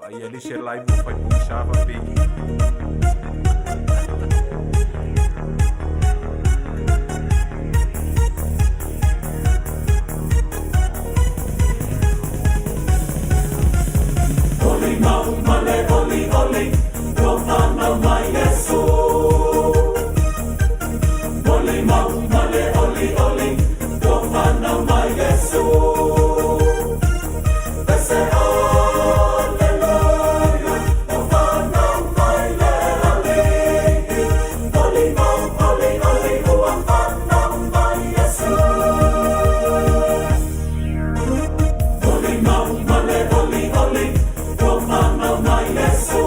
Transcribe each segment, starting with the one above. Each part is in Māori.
Aí ele share live no fai pung chava pegi. Oli mau male oli oli, Ohanna mai Yesu. Oli mau male oli oli, Ohanna mai Yesu. Ese alleluia, Ohanna mai le ali. Oli mau oli oli, Ohanna mai Yesu. Oli mau male oli oli, Ohanna mai Yesu.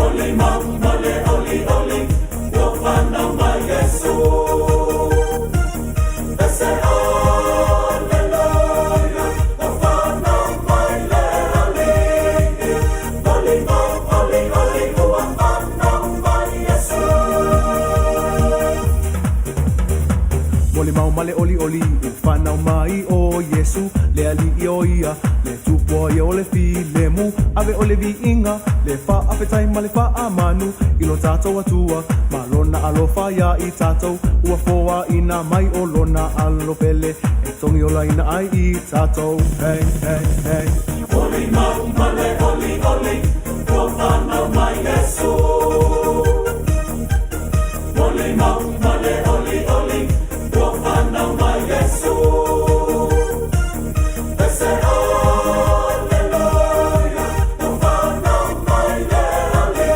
Oli mau male oli oli, Ohanna mai Yesu. Ese alleluia, Ohanna mai le ali. Oli mau oli oli, Ohanna mai Yesu. Mole mau male oli oli, whanau mai o Yesu, le ali i o ia, le tupua i o le filemu, ave o le vi inga, le wha awhetai ma le wha amanu, ilo tātou atua, ma lona alofa ia i tātou, ua foa ina mai o lona alofele, e tongi o laina ai i tātou, hey, hey, hey. Oli mau male oli oli, Ohanna mai Yesu. Oli mau male oli oli, Ohanna mai Yesu. Ese alleluia, Ohanna mai le ali.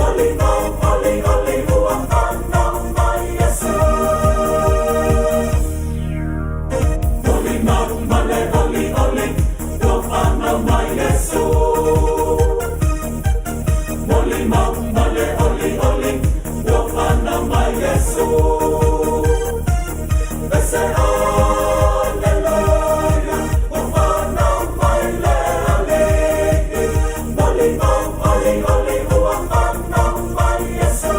Oli mau oli oli, Ohanna mai Yesu. Oli mau male oli oli, Ohanna mai Yesu. Oli mau male oli oli, Ohanna mai Yesu. Ese alleluia, Ohanna mai le ali. Oli mau oli oli, Ohanna mai Yesu.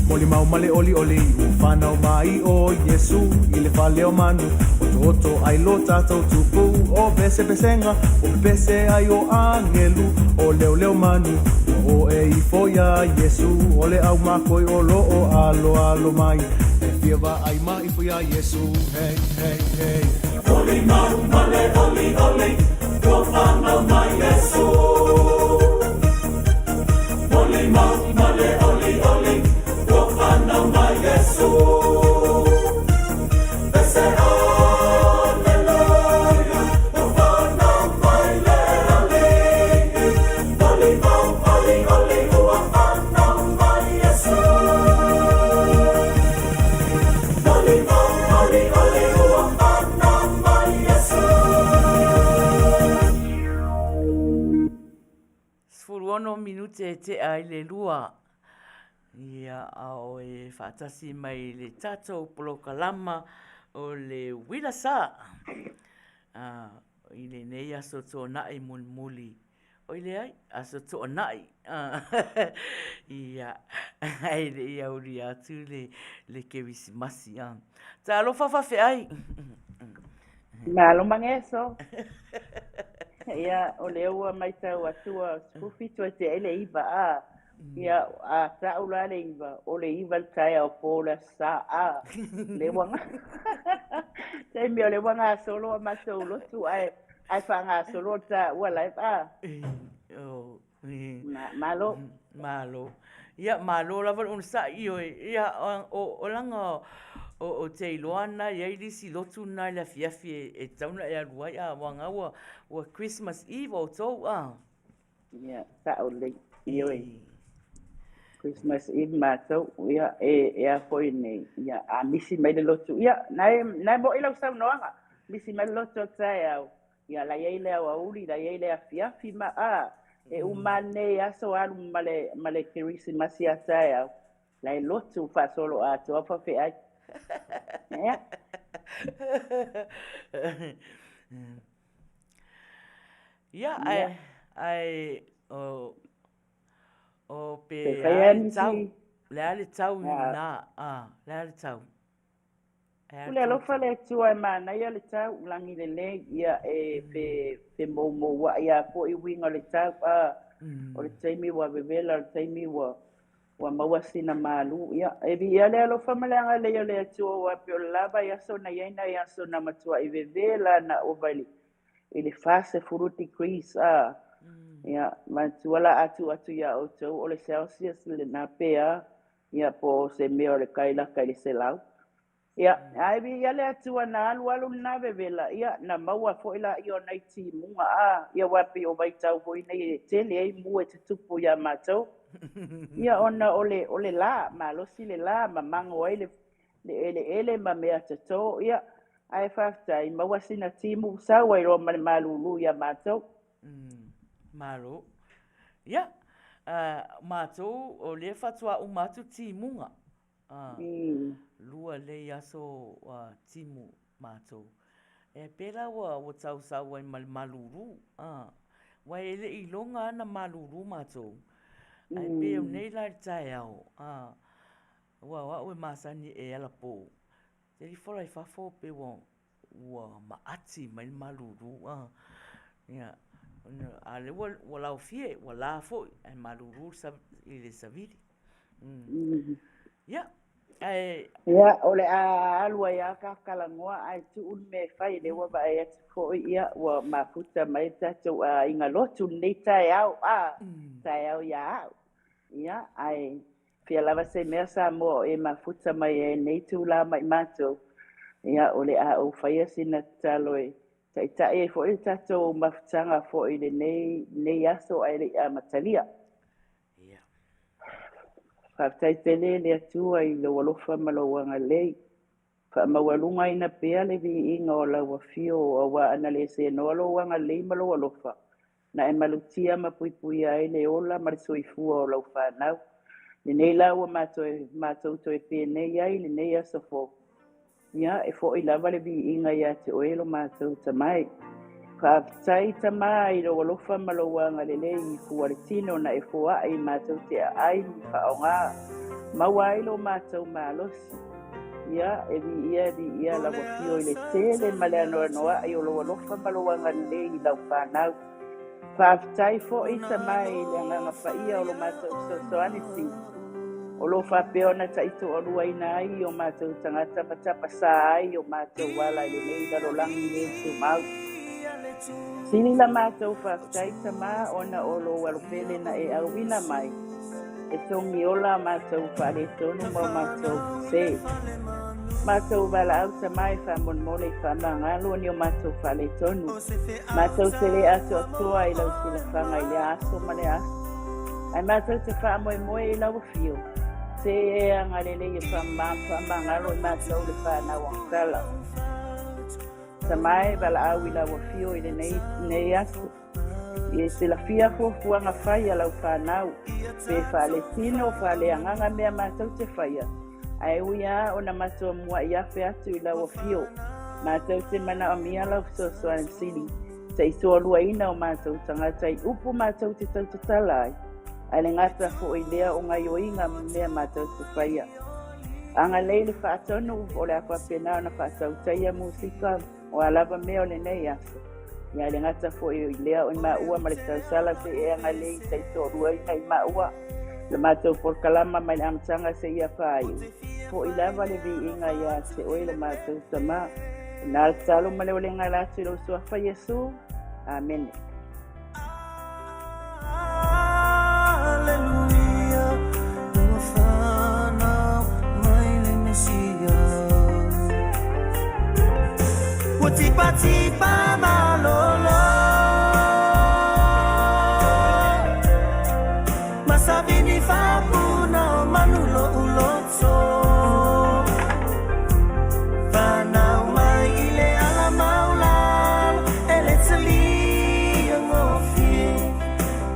Mole mau male oli oli, whanau mai o Yesu, i le whale o manu, o toto ai lo tātou tupu, o pese pesenga, o pese ai o angelu, o leo leo manu, o e i foia Yesu, o le au makoi o lo o alo alo mai, e fiava ai mai i foia Yesu, hey, hey, hey. Oli mau male oli oli, Ohanna mai Yesu. Oli mau male oli oli, Ohanna mai Yesu. Ese alleluia, Ohanna mai le ali. Oli mau oli oli, Ohanna mai Yesu. Oli mau oli oli, Ohanna mai Yesu. Sfuruono minute te ai le lua. Ia ao e whaatasi mai le tātou polokalama o le Uila Sa. I le nei aso tō nai muli. O i le ai, aso tō nai. Ia, ai le ia uri atu le Kerisimasi. Tā alofa Faiai. Malo mangeso. Ia o le ua mai tau atua skufitu e te ele iwa a. Ia a taula le iwa, o le iwa tai o Uila Sa a. Le wanga. Te mi o le wanga solo a matou lotu ai whanga solo ta ua live a. Malo. Malo. Ia malo lava un sa i o ia o langa o te iloana ia i lisi lotu nai le Afiafi e tauna e aluai a wanga ua Christmas Eve o tau a. Ia, sa o le i o e. Christmas Eve mātou, ia e a foi nei, ia a misi mai le lotu. Ia, nai mo ilau sau noanga, misi mai le lotu o tae au. Ia la iei lea wa uri, la iei lea Afiafi ma a. E umane aso alu male Kerisimasi a tae au. La e lotu fa solo a toa pa Faiai. Ia. Ia, ai o pe Faiai nisi. Le ale tau Ah. na, le ale tau. Ule alofa le tua e mana ia le tau ulangi le le ia pe mo wa ia po I winga le tau o le taimi wa bebela le taimi wa maua sina malu ia e vi ia le alofa malanga le ia le tua wa pe o lava ia so na ia so na matua I bebela na o vali ele fase fruity crease ia matuala atu ia o tau o le Celsius le na pea ia po se meo le kaila kai se lau. Ia, ai vi ia le atua na alu na vevela ia na maua fo ila io nei ti munga ia wapi o vai tau foi nei tele ai mu e tupu ia matou. Ia ona ole la ma lo si le la ma mango ai ele ma mea tato ia ai fafta I maua sina ti mu sa wai ro malulu ia matou. Malo. Ia, matou o le fatua o matu ti munga. Lua le aso timu matou. E pera wa tausa wa maluru. Wa ele I longa na maluru matou. Ai pe nei la tai au. Wa o masani e ala po. Te li fola I fafo pe wa maati mai maluru. Ya. Ale wa la fie wa la fo ai maluru sa ile savili. Ya. Ia ole alua ia kakalangoa ai tu me fai le wa ba ia fo ia wa mafuta mai tatou inga lotu nei tai au ia ia ai pia lava se mea Samoa e mafuta mai e nei tu la mai matou ia ole o fai sina taloi tai fo i tatou mafutanga fo I le nei aso ai le matalia. Fatai tele le atua I lo walofa malawanga lei. Fa mawalunga ina pea le vi inga o la wafio o wa analese no lo wanga lei malo walofa. Na e malutia mapui ai le ola marisoifua o lau whanau. Le nei la wa matou to e pe nei ai le nei asofo. Ia e fo I lava le vi inga ia te oelo matou tamai. Ka tai tamai lo walofa malawanga le lei fua le tino na e fua ai matou te ai whaonga. Mawai lo matou malosi. Ia e vi ia la wafio I le tele male anoa ai o lo walofa malawanga le lei lau whanau. Whaafitai fo I tamai le nganga whaia o lo matou soanisi. O lo whapeo na taito o rua ina ai o matou tangata matapa sa ai o matou wala I le lei laro langi le tu mau. Sini la matou whaafitai tama ona o lo walupele na e awina mai. E tongi ola matou whaare tonu mau matou se. Matou wala au tamai whamon mole whamangalo ni o matou whaare tonu. Matou tele aso atua I lau sila whanga I le aso male aso. Ai matou te whaamoe I lau fio. Se e angalele I whamangalo I matou le whanau angkala. Tamai wala au I lau fio I le nei aso. I se la fia fuanga whaia lau whanau. Pe whaale tino whaale anganga mea matou te whaia. Ai uia o na matua mua I afe atu I lau fio. Matou te mana o mia lau soan sili. Te isoa lua ina o matou tangata I upu matou te tautatala ai. Ai le ngata fo I lea o ngai o inga mea matou te whaia. Anga leile whaatonu o le apa pena na Faatautaia musika o alava mea o le nei aso. Ia le ngata fo I lea o maua ma le Tausaga se e anga lei te isorua I kai maua. Le matou porkalama mai le amatanga se ia whai. Fo I lava le vi inga ia se oe le matou tama. Nā talo ma le o le ngalatu I lo suafa Yesu. Amen. Tipa malolo Masabini fapuna manulo ulotso Fanau mai ile ala maulal Eletsali ngofie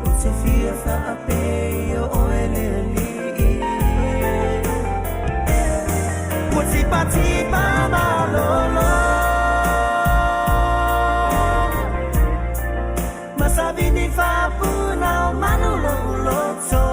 Utsefia fa apeyo oeleli Tipa malolo Sabini fa puna manulo ulotso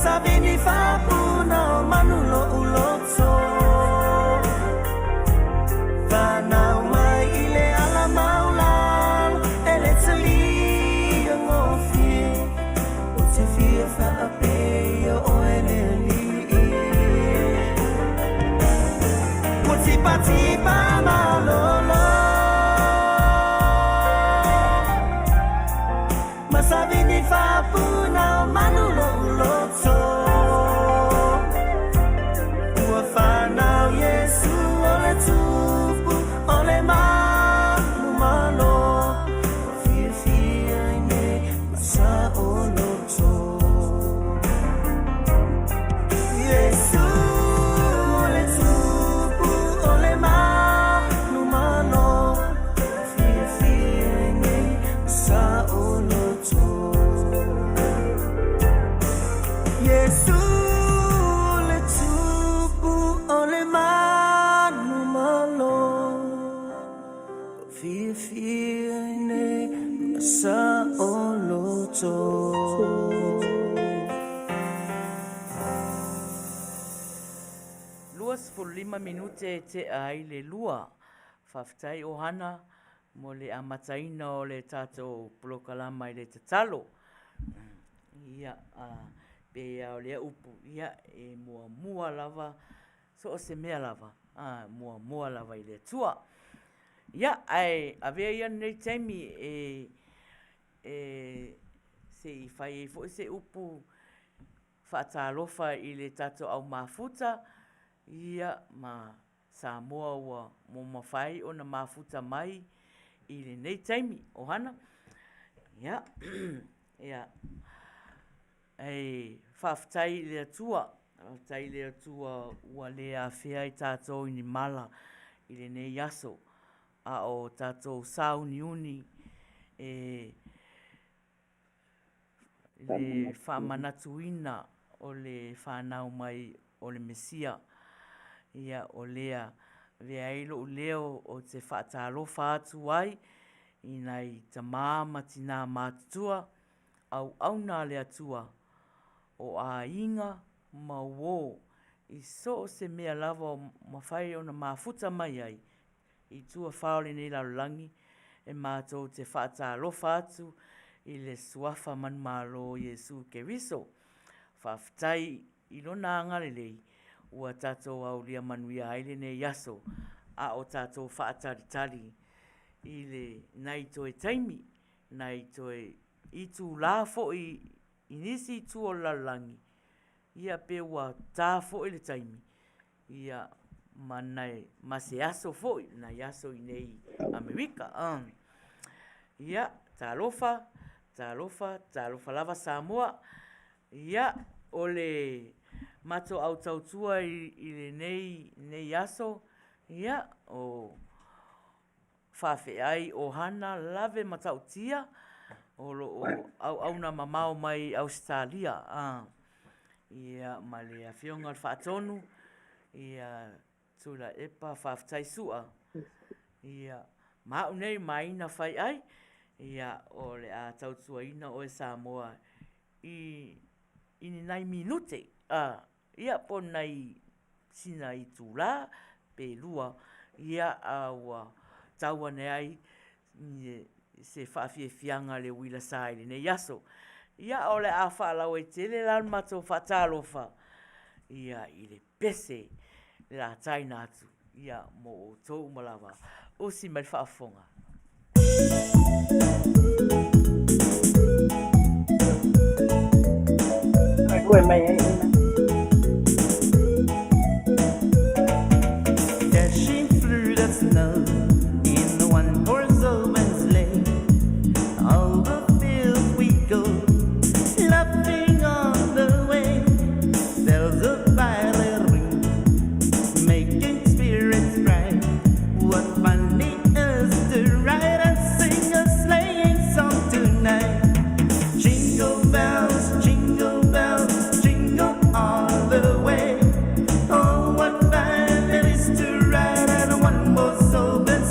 Masabini fapuna manulo ulotso Vanau mai ile ala maulal Ele tsali ngofi O te fia fa ape o ele li O tipa malolo Masabini fapuna manulo ulotso Ua whanau Yesu ole tupu ole manu malo Fia fia ine masa olotso Yesu ole tupu ole manu malo Fia fia ine masa olotso Yesu le tupu ole manu malo Fia ne masa oloto Luas for 5 minute te ai le lua. Faafetai Ohanna mo le amataina o le tātou polokalama i le tatalo. Ia pe o le upu ia e mua lava so o se mea lava. Mua lava i le tua. Ia ai avea ia nei taimi se i whai fo se upu whaatalofa i le tātou au mafuta. Ia ma Samoa ua mo mawhai o na mafuta mai i le nei taimi, Ohanna. Ia, ia, ei, whawhtai le atua ua le Afiafi tātou i ni mala i le nei aso. A o tātou sauni uni le whamanatuina o le whanau mai o le Mesia. Ia o lea veailo o leo o te whaatalofa atu ai i nei tamama tina mātua au nā le atua o a inga mauo i so o se mea lava o mawhai o na mafuta mai ai i tua whaole nei laulangi e mātou te whaatalofa atu i le suafa manmalo Yesu Keriso. Whawhtai i lona angalelei ua tātou au lia Manuia aile ne yaso a o tātou whaataritari i le nai toe taimi, nai toe i tū la fo i nisi tū o lalangi. Ia pe ua tā fo i le taimi. Ia manai mase aso fo i na yaso i nei Amerika. Ia tālofa lava Samoa. Ia o le mato au tautua i le nei aso. Ia o Faiai Ohanna Lave Matautia o au na mamao mai Australia. Ia ma le awhionga al whaatonu. Ia tula epa whawhtai sua. Ia mau nei Maina Faiai. Ia o le a tautua ina o e Samoa i ni nai minute. Ia po nai sina i tūla pe lua. Ia aua taua ne ai se whaafianga le Uila Sa i ne yaso. Ia o le a whaalau e tele lan mato whaatalofa. Ia i le pese la taina atu. Ia mo o tōu malawa. O si mai whaafonga. Koe mai e ina. Dashing through the snow in the one-horse open sleigh, all the fields we go, laughing on the way. Bells of violet ring, making spirits bright. What fun it is to ride and sing a sleighing song tonight. Jingle bells, jingle bells, jingle all the way. Oh, what fun it is to ride in a one-horse open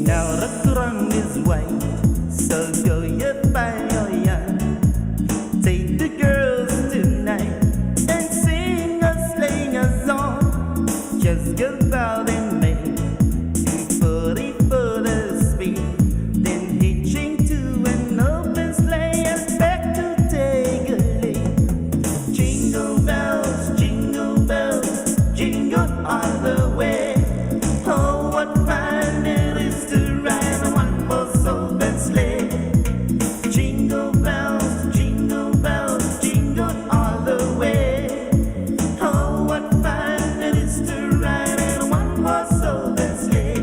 Now the ground is white, so go you find your young. Take the girls tonight and sing a sleighing a song. Just go out and make 240 for the speed, then hitching to an open sleigh and back to take a lead. Jingle bells, jingle all the way. Oh, what fun it is to ride on one horse open sleigh. Jingle bells, jingle all the way. Oh, what fun it is to ride on one horse open sleigh.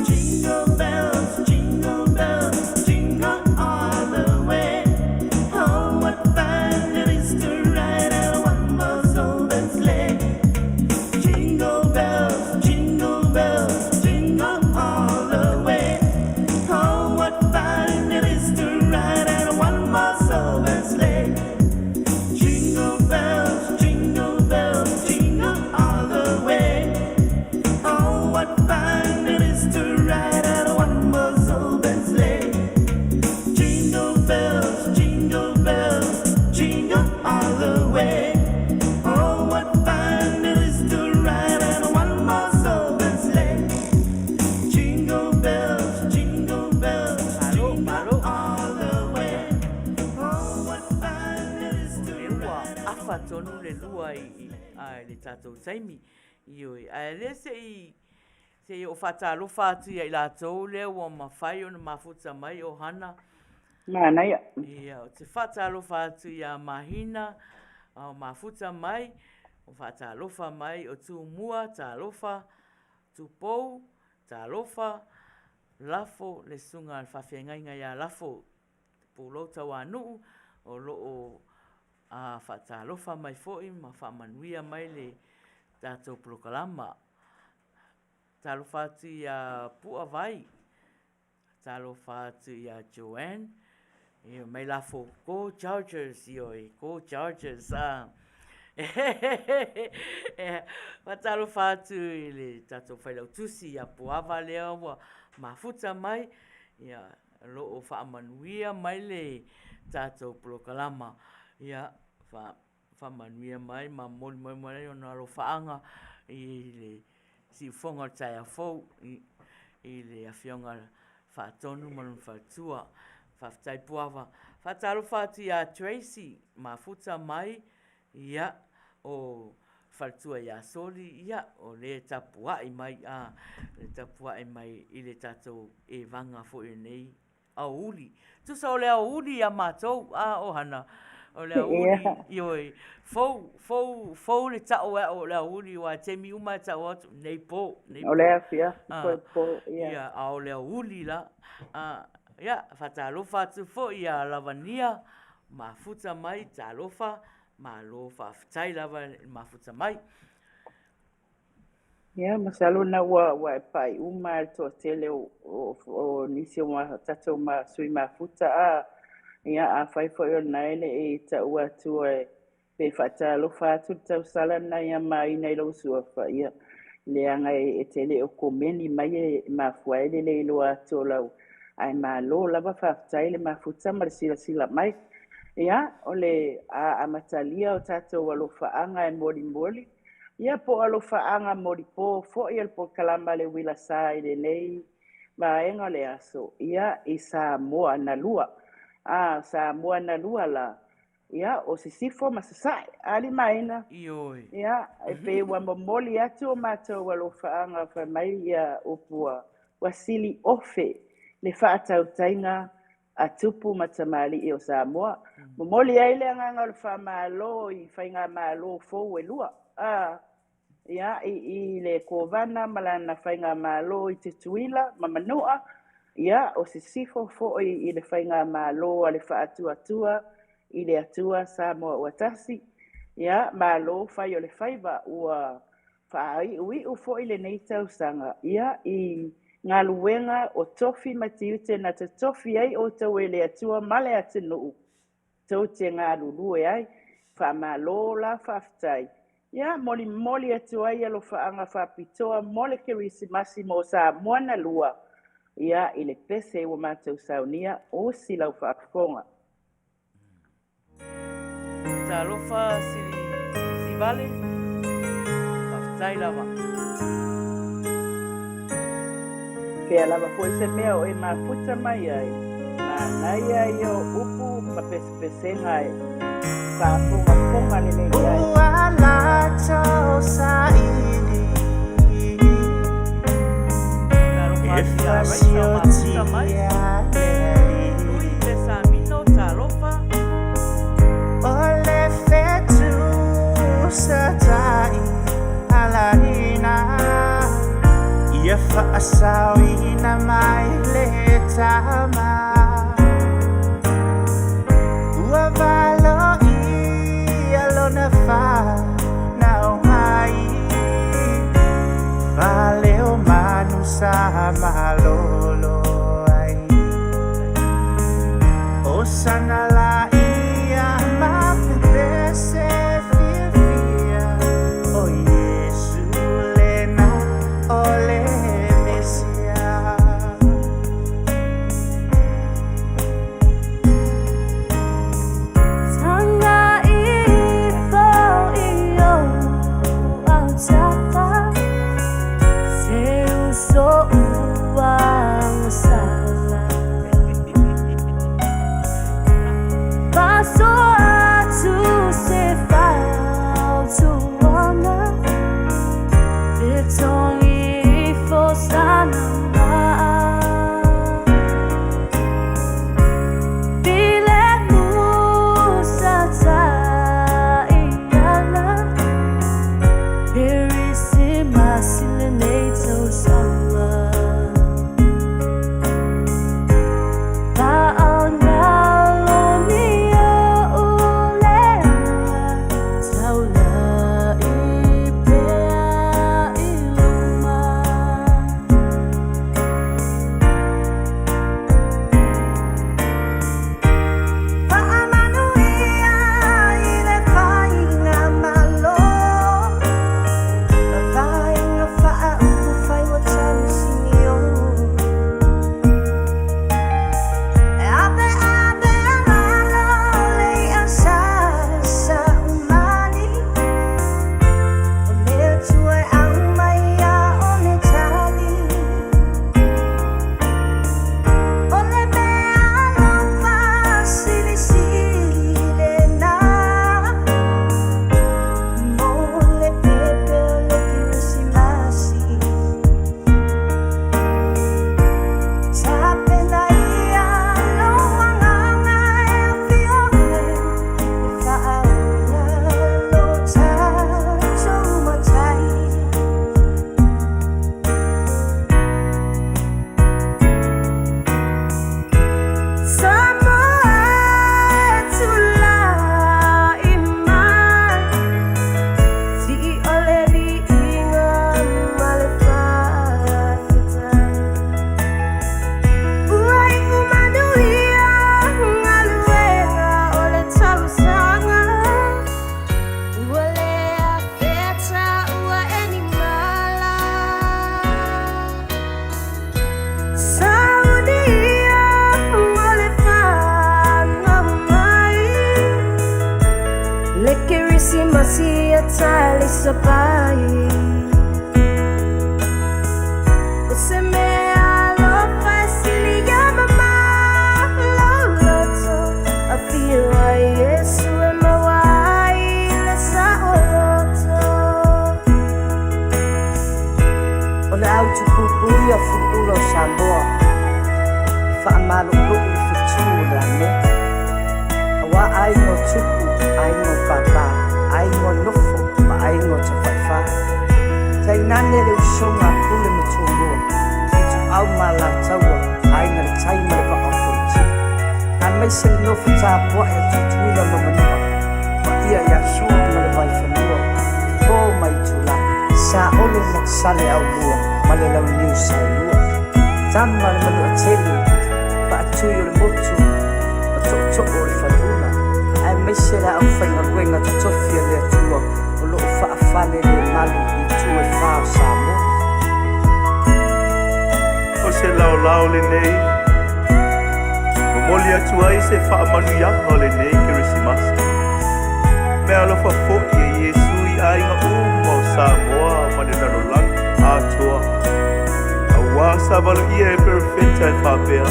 Jingle bells, jingle all the way. Oh, what fun it is to ride on one horse open sleigh. Jingle bells, jingle all the way. Oh, what fun it is to ride on one horse open sleigh. Jingle bells, jingle all the way. Oh, what fun it is to ride on one horse open sleigh. Jingle bells, jingle all the way. Oh, what fun it is to ride on one horse open sleigh. Jingle bells, jingle all the way. Oh, what fun it is to ride on afa tonu le lua i le tatou taimi i oi a le se o faatalofa atu ia i latou lea ua mafai ona mafuta mai Ohanna Manuia. ia o te faatalofa atu ia mahina o mafuta mai o faatalofa mai o tumua talofa tupou talofa lafo le sunga le faafeagaiga ia lafo pulou tauanuu o loo a faatalofa mai fo'i ma faamanuia mai le tatou polokalama talofa atu ia pu'avai talofa atu ia Joanne ia mai lafo go Chargers ioi go Chargers fatalofa atu i le tatou failautusi ia puava lea ua mafuta mai ia loo faamanuia mai le tatou polokalama ia faamanuia mai ma molimoli ona alofaaga i le siufoga o le taeafou i le afioga faatonu ma lona faatua faafetai puava faatalofa atu iā Tracy mafuta mai ia o faletua iā soli ia o le tapuaʻi mai le tapuaʻi mai i le tatou evaga foʻi nei auuli tusa o le auuli iā matou Ohanna o le auli ioi fou le ta'o o le auli wa temi uma ta'o atu nei po O le afia. ia o le auli la ia fatalofa atu fo ia lavania mafuta mai talofa ma lo faafetai lava mafuta mai Ia, masalo na ua pai uma to tele o nisi o tatou ma sui mafuta ia a fai foi ona ele e ta ua tu pe faatalofa atu tausala na ia Maina i lou suafa ia leaga e tele o komeni mai e mafua ele le iloa atu o lau ae malo lava faafetai le mafuta ma le silasila mai ia o le a matalia o tatou alofaaga e molimoli ia po alofaaga molipo foʻi a le polokalama le Uila Sa i lenei vaega o le aso ia i Samoa na lua Samoa na lua la ia o sisifo ma sasaʻi ali Maina ioi ia e pe ua momoli atu o matou alofaaga faamai ia upua ua sili ofe le faatautaiga a tupu ma tamaliʻi o Samoa momoli ai le agaga o le faamālō i faigā mālō fou e lua ia i le kovana ma lana faigā mālō i tutuila ma manua ia o sisifo foʻi i le faigā mālō a le faatuatua i le atua Samoa ua tasi Ia, malo fai o le faiva ua whaai ui u fo i le nei tausanga. Ia, i ngā luenga o tofi matiute na te tofi ai o tau e le atua male ate nuu. Tau te ngā lulue ai, wha malo la whaftai. Ia, moli moli atu ai alo whaanga whapitoa mole Kerisimasi mo sa moana lua. Ia, i le pese ua mātou saunia o silau whaakonga. Talofa si vale. Whaftai lava. Pea lava foi se mea o e mafuta mai ai. Nā nai ai o upu ma pesenga ai. Whaakonga konga le nei ai. Uila Sa Talofa si la mafuta mai. Ui te sa mino talofa. Ole fetu satai alarina ia whaasawina mai le tama ua valo i alona wha na o mai vale o manu sa malolo ai o sana la Kerisimasi at tali sa bahay Useme alofa siliya mama Loloto Afiafi Yesu emawai Uila Sa oloto Ona au tupupuia fuulo Samoa Whaamalo kuku fitura me Awa ai no tupu ai no papa ai no nofo ma ai no te whaiwha Tei nane reo shonga pule me tōmua Ki tu au mala taua ai na le taima le whaafoti An mai se le nofo tā pua e tutuila mamanua Ma ia ia sua ma le sale au lua ma le lau liu sai lua tama le malu ateli paatui o le motu ma toʻotoʻo o le faluna ae maise le au faigaluega totofi a le atua o loo faafale le malu i tue fa o Samoa o se laolao lenei momoli atu ai se faamanuiaga o lenei Kerisimasi me alofa foʻi e Iesu i aiga uma o Samoa ma le lalolaga atoa auā savaloia e perefeta e faapea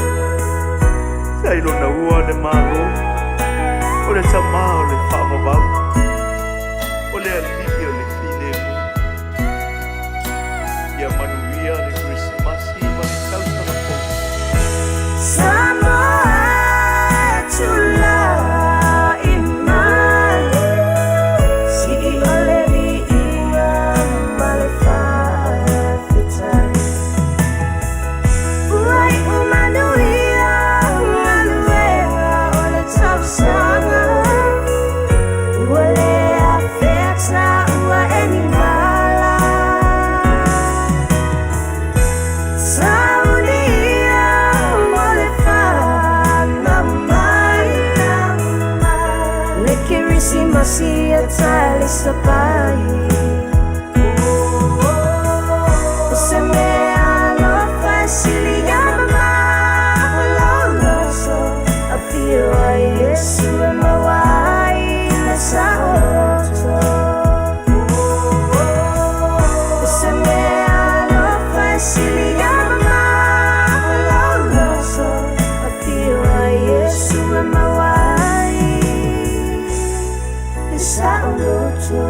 se ai lona ua le malo o le tamā o le faamavau o le alii o le filemu ia manuia le Kerisimasi ma le tausaga foʻi Samoa tula iman si ole ia male faafetai uai o Manuia ole Tausaga ole afeta ua enimala saunia ole fana Maina le Kerisimasi atali sapai se me alofa silia mama loloso Afiafi Yesu e mawai le saoto se me alofa silia mama loloso Afiafi Yesu e mawai le saoto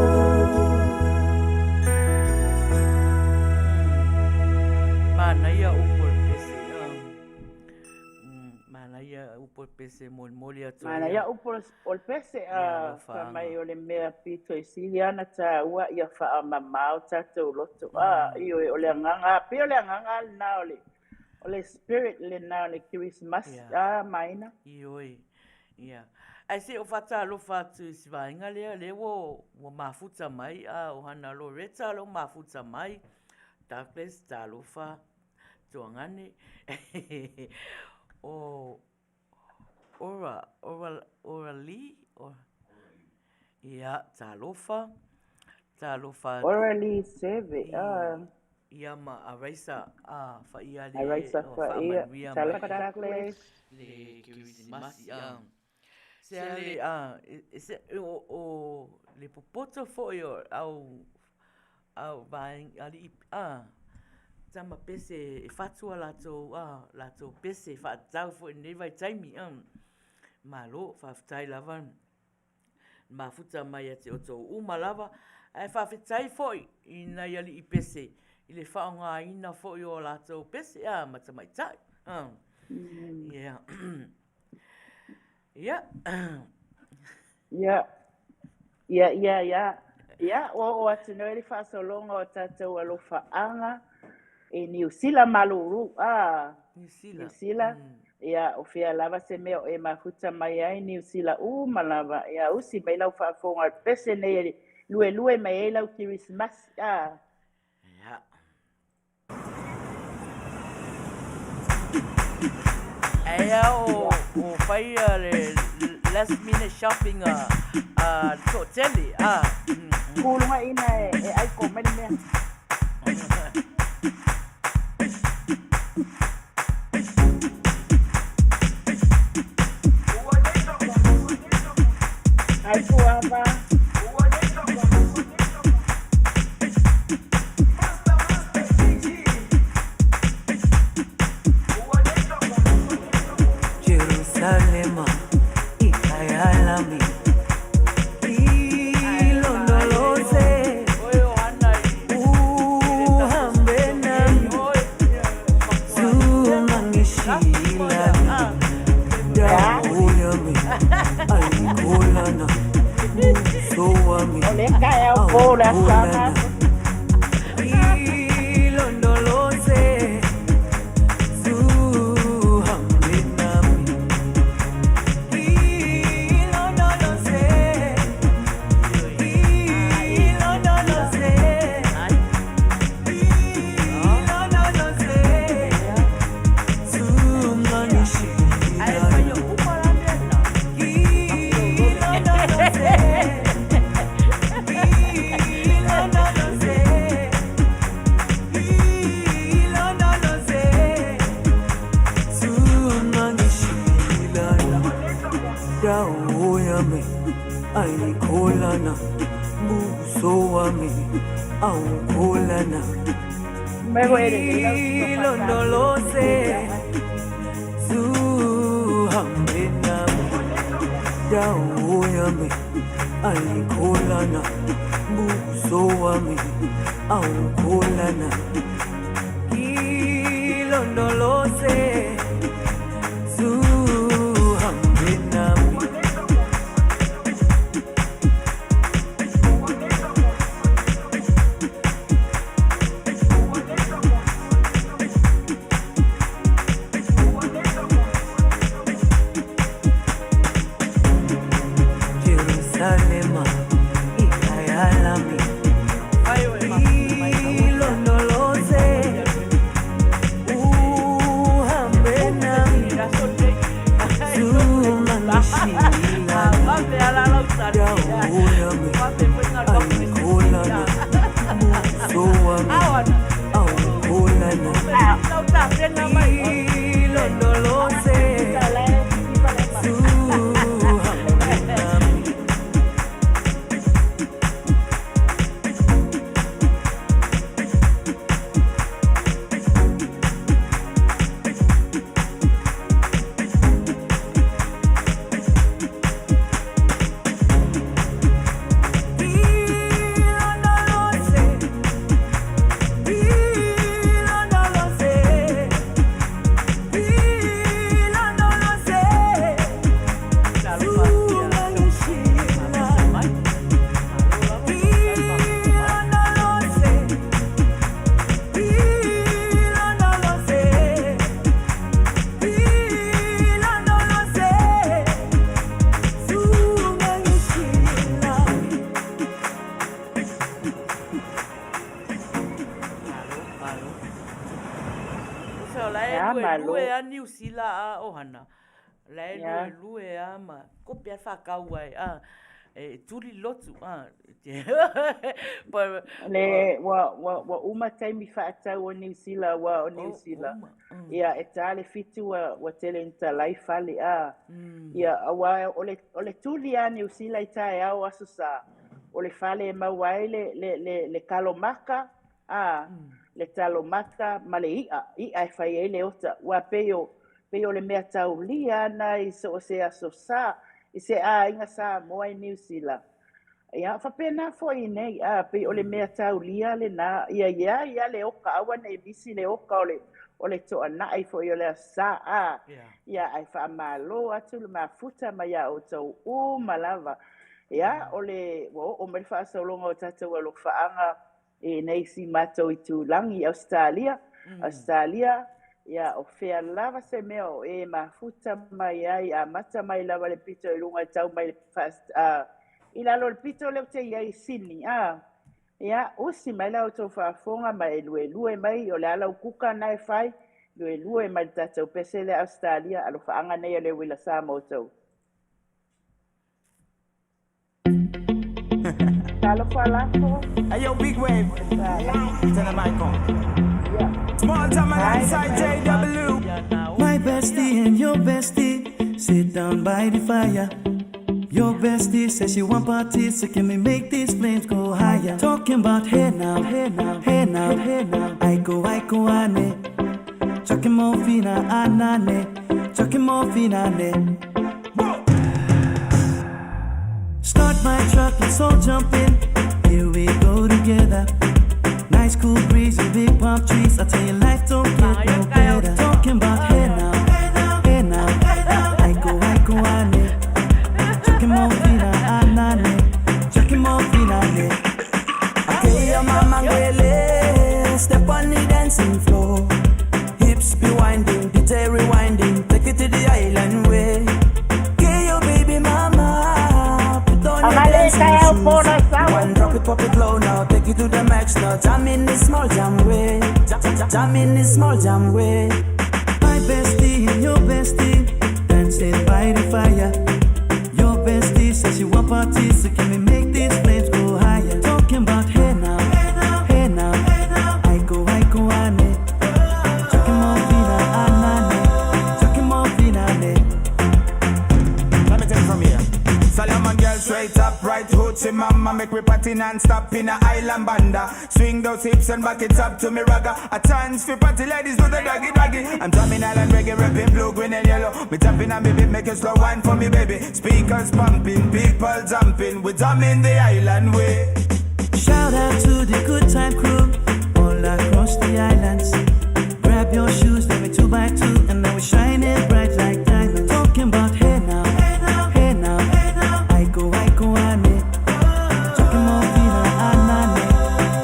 Manaia upol pese manaia upol pese moli atu Mana ia upo o le pese Ia, ka mai o le mea pito i sili ana ta ua ia wha mamau tatou loto. Io o le anganga, pe o le anganga na o le spirit le na o le Kerisimasi. Maina. ioi ia ai se o fata lo fatu si vainga le wo mafuta mai a Ohanna lo reta lo mafuta mai taples talofa tuangane o ora li o ia talofa Orally seve. ia ma araisa Faiai Araisa Faiai. Manuia Talakadakle. le Kerisimasi se ale se o le popoto foi au vai ali tama pese fatua lato pese fatau foi nei vai taimi malo fatai lava mafuta mai ate o uma lava ai fafitai foi ina ali I pese ile faunga ina foi o lato pese Matautia yeah O atu no ele fa so longa o tatou alofa anga e New Zealand maluru. New Zealand. Ia o fia lava se mea e mafuta mai ai New Zealand malava. Ia usi mai lau fa fonga pese nei lue mai e lau Kerisimasi. Ea o fai le last minute shopping to tele Kulunga ina e ai ko mai mea. Ai kuava. Jerusalema ikayalami ilondoloze uhambe nami zungangishilana damu yami aikolana uso wami Oleka bola sana. ilondoloze zuhambe nami ilondoloze ilondoloze kolana buso wami au kolana ilondoloze zuhambe nami dawo yami alikolana buso wami au kolana ilondoloze zuhambe nami Jerusalema ikayalami ilondoloze uhambe nami zumangishila dauyami alikolana buso wami aukolana ilondoloze zuhambe nami lue a New Zealand a Ohanna. Lai lue a ma ko pia whakau ai a turi lotu a le wa uma taimi whaatau o New Zealand wa o New Zealand ia e tale fitu wa tele nta lai fale a ia awa ole tuli a New Zealand i tae au aso sa ole fale mawai le kalomaka a le talomaka ma le ia e Faiai le ota wa peo le mea taulia na i so se aso sa i se a inga Samoa i New Zealand. Ia whapena fo i nei a pe o le mea taulia le na ia le oka awa nei visi le oka o le toa nai fo i o le sa a ia ai whaamalo atu le mafuta ma ia o tau o malava. Ia o le o me wha asaulonga o tatou alo whaanga e nei si matou i tūlangi Australia ia o fea lava se meo e mafuta mai ai a mata mai lava le pito i lunga tau mai le fast i lalo le pito leo te iai sini ia usi mai lau tau whaafonga mai lue mai o le ala ukuka nai whai lue mai le tatou pese le Australia alo whaanga nei o le Uila Sa motou. Talo whalako. Ayo, big wave. Turn the mic on. Small time alongside JW. My bestie and your bestie sit down by the fire. Your bestie says she want parties, so can we make these flames go higher? Talking about hey now, hey now, hey now, hey now. I go ane. Chucking more fina anane. Chucking more fina ane. Start my truck, let's all jump in. Here we go together. Nice cool breeze and big palm trees. I tell you, life don't get no better. Talking about hey now, hey now, hey now, hey now. I go ane. Chucking more fina anane. Chucking more fina ane. Okay, your mama gwele. Step on the dancing floor. Hips be winding, DJ rewinding. Take it to the island way. Okay, your baby mama. Put on your dancing shoes. One drop it, pop it low now. Take it to the max now. Jam in this small jam way. Jam in this small jam way. My bestie and your bestie dancing by the fire. Your bestie says she want parties, so can we make these flames go higher? Talking about hey now, hey now, hey now, hey now. I go ane. Chucking more fina anane. Chucking more fina ane. Let me take it from here. Solomon girl straight up, right hoots in mama, make we party non-stop in a island banda. Swing those hips and back it up to me ragga. A chance for party ladies do the doggy doggy. I'm drumming island reggae, rapping blue, green and yellow. Me tapping on me beat, make a slow wine for me baby. Speakers pumping, people jumping, we drumming the island way. Shout out to the good time crew all across the islands. Grab your shoes, let me 2x2, and now we shine it bright like diamonds. Talking about hey now, hey now, hey now, hey now. I go, ane. Talking more fina, anane.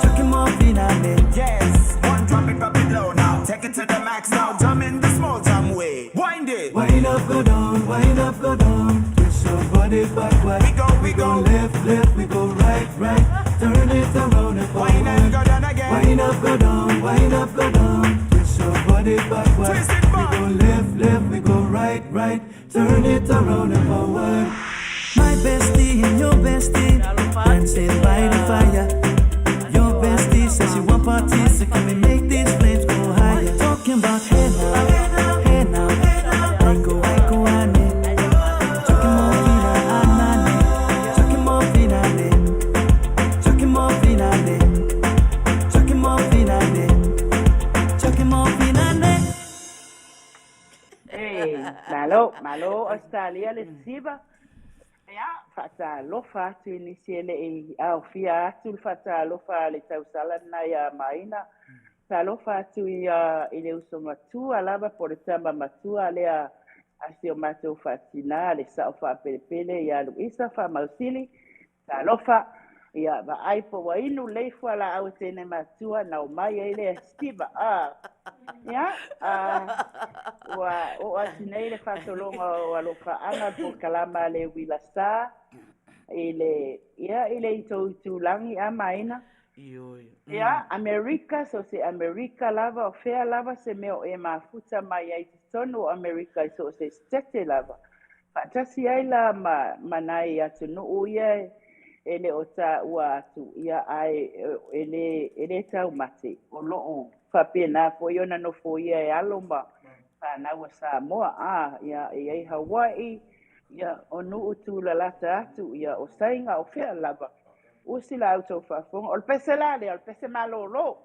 Talking more fina, yes, one drop it low now. Take it to the max now. Jump in the small jam way. Wind it. Wind up, go down, wind up, go down. Twist your body backward. We go left, we go right. Turn it around and forward. Wind and go down again. Wind up, go down, wind up, go down. Twist your body backward. Twist it back. We go left, we go right. Turn it around and forward. My bestie and your bestie dancing by the fire. Your bestie says she want parties, so can we make these flames go higher? Talking about hey now, hey now, hey now. I go, ane. Talking more fina, anane. Talking more fina, talking more fina, talking more fina, talking more fina. Hey, malo, Australia le siba. Ya, fata lofa tu inisiele e Afiafi fata lofa le Tausaga na ya Maina. Ta lofa tu ia ile usomatu alaba por tamba matu alea asio mato fatina le saufa pelepele ya Luisa fa mausili. Ta lofa ia ba aipo wa inu leifu ala au tene matua na umaya ile stiba. Ya, o atinele fatolonga walofa anga por kalama le Uila Sa ile ito langi amaina ya America so se America lava ofea lava se meo e mafuta mai ai tono America so se stete lava fatasi ai la manai atu no uye ele ota watu ya ai ele tau mate o loo Papena for yona no for ye alomba na wa Samoa ya Hawaii ya onu utula lata atu ya osainga ofea lava usila auto fafong ol peselale ol pesemalolo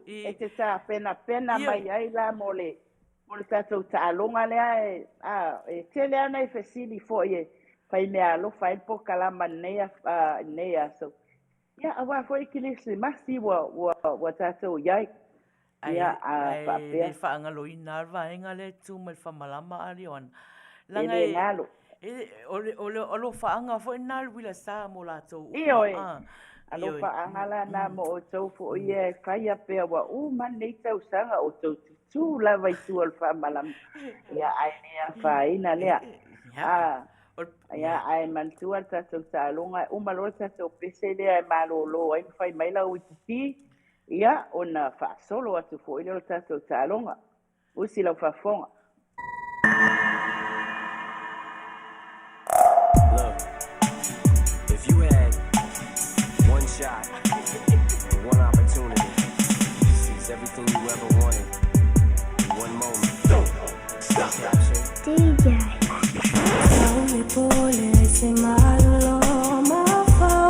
eteta pena mai ai la mole tato talonga le tele ana fesili for ye fai me alo fai po kalama nea so ya awa for Kerisimasi wa tato yai ia papea fa ngalo inarva engale tu mal fa malama alion langa ngalo ole fa anga fo inal Uila Sa mo la to alo fa angala na mo to fo ye kaya pe wa man nei Tausaga o to tu la vai tu al fa malam ia ai ne fa ina le ia ai man tu al ta longa malo ta to pese le malolo ai fa mai la uti ia ona fa solo atu fo ile tato talonga usi la fa fonga. Look, if you had one shot, one opportunity to seize everything you ever wanted in one moment, don't stop. DJ. Sauli pole se malo ma fau.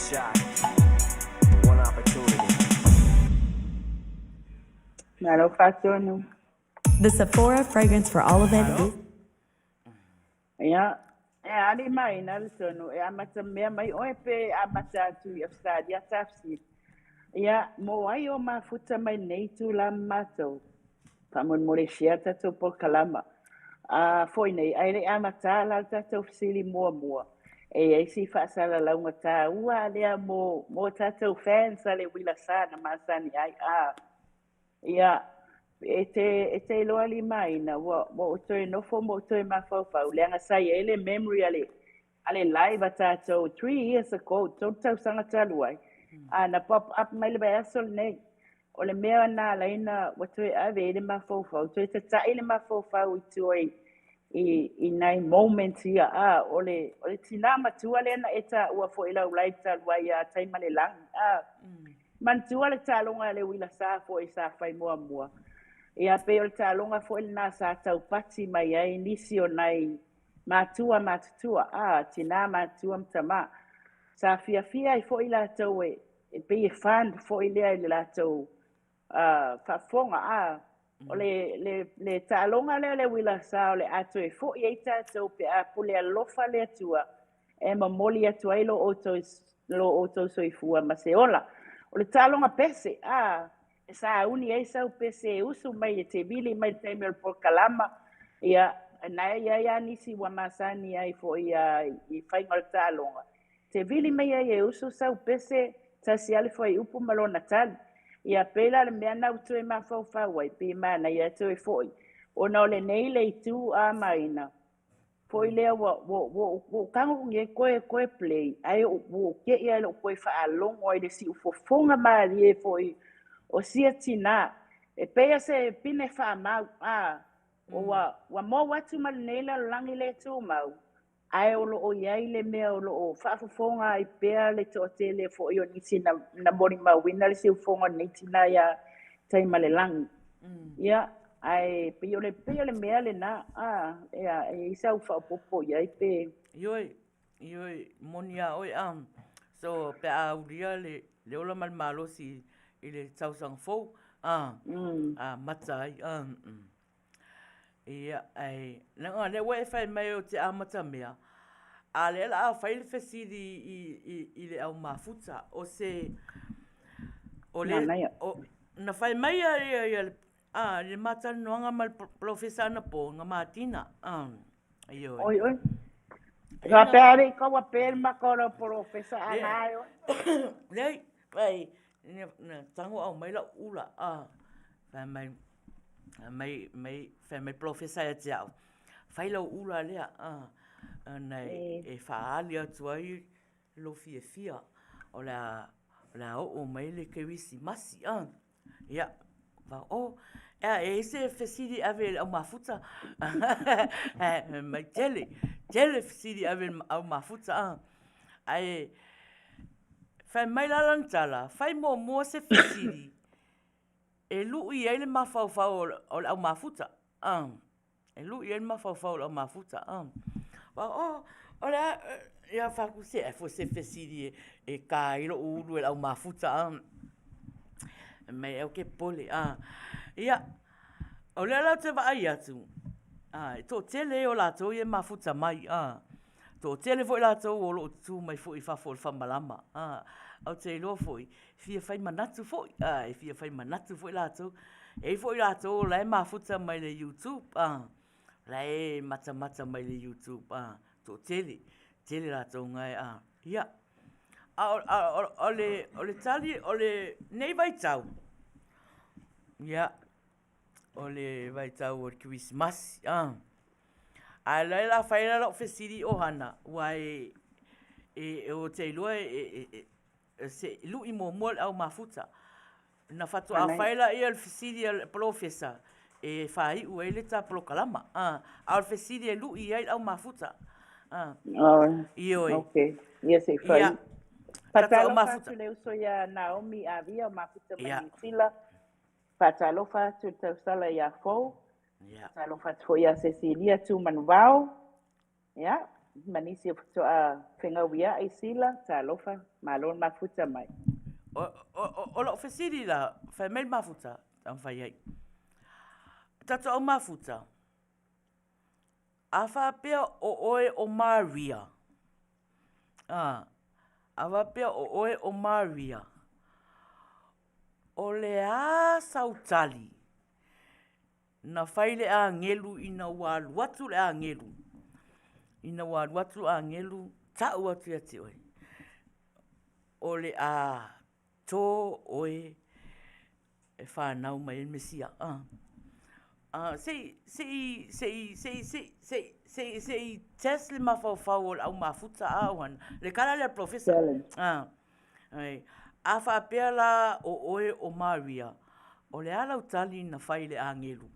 shot, one opportunity. Nalo fatonu. The Sephora fragrance for all events. Ya. Ali mai na tonu. Amata me mai oepe amata tu ya tafsi. Ya mo ai o mafuta mai nei tu la mato. Pamon mo le shiata to po kalama. Foi nei ai amata la tato sili mua. E si fa sala la ngata ua le mo tato fans ale Uila Sa na masani ai ia e te loa li Maina mo toi no fo mo toi mafaufa le anga sai ele memory ale live atato 3 years ago Tausaga taluai na pop up mai le basol nei o le mea na laina wa toi ave le mafaufa toi ta ile mafaufa u toi i nai moments ia ole tina matua le na eta ua fo ila live taluai taima le lang man tua le talonga le Uila Sa fo sa fai mua ia pe o le talonga fo le na sa tau pati mai ai nisi o nai matua tina matua mtama sa Afiafi ai fo ila tau e pe fan fo ile la tau fa fonga o le talonga le Uila Sa o le ato e fo i ta tau pe a pule alofa le atua e mamoli atua ilo oto soifua maseola o le talonga pese e sa uni ai sa pese usu mai te bili mai te mel por kalama ia na nisi wa masani ai fo ia i fai mal talonga te bili mai ai usu sa pese ta si ale fo i upu malo natal ia pela le mena utu e mafau wai pe mana ia to e fo o na le nei le tu Maina foi le wo kango nge koe play ai wo ke ia lo koe fa along o de si fo fonga mari foi o sia tina e pe se pine fa ma o wa mo watu mal nei la langi le tu mau ai o ia le me o fa fonga ai pe le to tele fo yo ni sina na bori ma wina le si fonga ni tina ya tai male lang ia ai pe yo le mea le na e sa ufa popo ia pe Yoi monia oi so pe auria le ola mal malo si ile Tausaga fo matai ia ai na le we fai mai o te amata mea a le la fai le fesidi i le au mafuta o se o le na fai mai ia le mata noanga mal profesa na po nga matina oi ga pere ko wa per ma ko profesa anayo nei vai na tango au mai la ula fai mai profesa ya tiao fai la ula le nei e faali atu ai lo fia o la o mai le Kerisimasi ia va ese fesidi ave au mafuta mai tele fesidi ave au mafuta ai fai mai la lantala fai mo se fesidi e lu i ele mafau o au mafuta e lu i ele mafau o au mafuta va ora ia fa ku se se fesidi e kai lo ulu au mafuta mai o ke pole ia o le la te vai atu to tele o la to ye mafuta mai to tele fo la to o lo tu mai fo I fa fo fa malama o te lo fo fia fai manatu fo e fia fai manatu fo la to e fo la to la mafuta mai le YouTube la e mata mai le YouTube to tele la to ngai ia ole tali ole nei vai tau ia ole vai tau o Kerisimasi a la fai la fesidi Ohanna wai o te lua se lu I mo au mafuta na fatu a fai la ia fesidi profesa e fai u ele ta proklama al fesidi lu ia au mafuta okay yes e fai patalo mafuta le uso ya Naomi avia mafuta manisila patalo fatu tausala ya fo patalo fatu ya Cecilia tu manvao ya manisi so a whenga wia ai sila ta lofa malon mafuta mai. O lo fesiri la, fai mai mafuta, ang faiai. Tata o mafuta. A whapea o oe o Maria. A whapea o oe o Maria. O le a sautali. Na whaile a ngelu ina walu watu le a ngelu. Ina walu watu a ngelu, tau atu ati oe. O le a tō oe e whanau mai e mesia. Sei test le mawhawhau o au mafuta a Ohanna. Le kala le professor. Challenge. A whapea la o oe o Maria. O le ala utali na whai le angelu.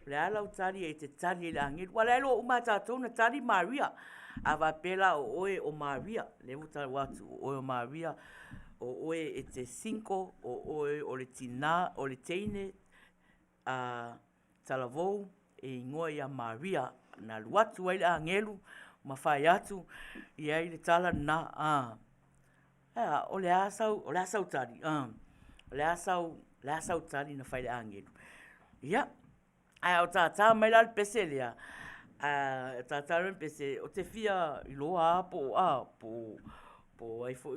Le ala utali e te tali le angelu. Wala elo umatatou na tali Maria. A whapea la o oe o Maria. Le utali watu o oe o Maria. O oe e te 5, o oe o le tina, o le teine. Talavou e ingoa ia Maria na luatu ai le angelu ma whai atu i ai le tala na o le asau tali o le asau tali na whai le angelu ia ai o tata mai la le pese lea tata le pese o te fia i loa po ai fo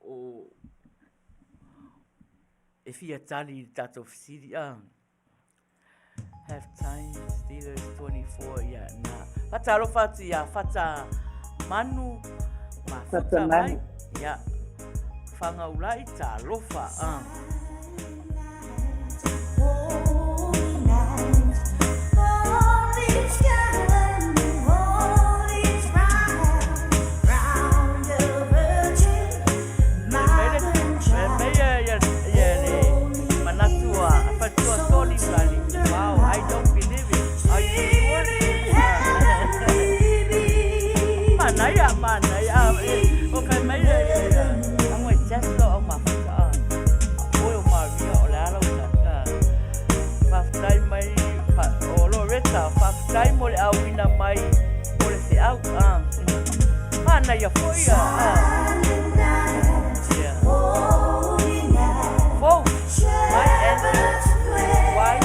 o e fia tali tato fisiri Half time, Steelers 24, yeah, nah. Fata alo fatu ya, fata manu, ma fata mai, ya. Fanga ulai ta alofa, Wow, I don't believe it. Are you sure? Manaya. Okay, Maina. Ang may chesto ang mafuta. Oy, Maria, ola uta. Faftay may Loretta, faftay mo le awina may ole se au. Manaya foi Yeah. Oh, my answer. Why?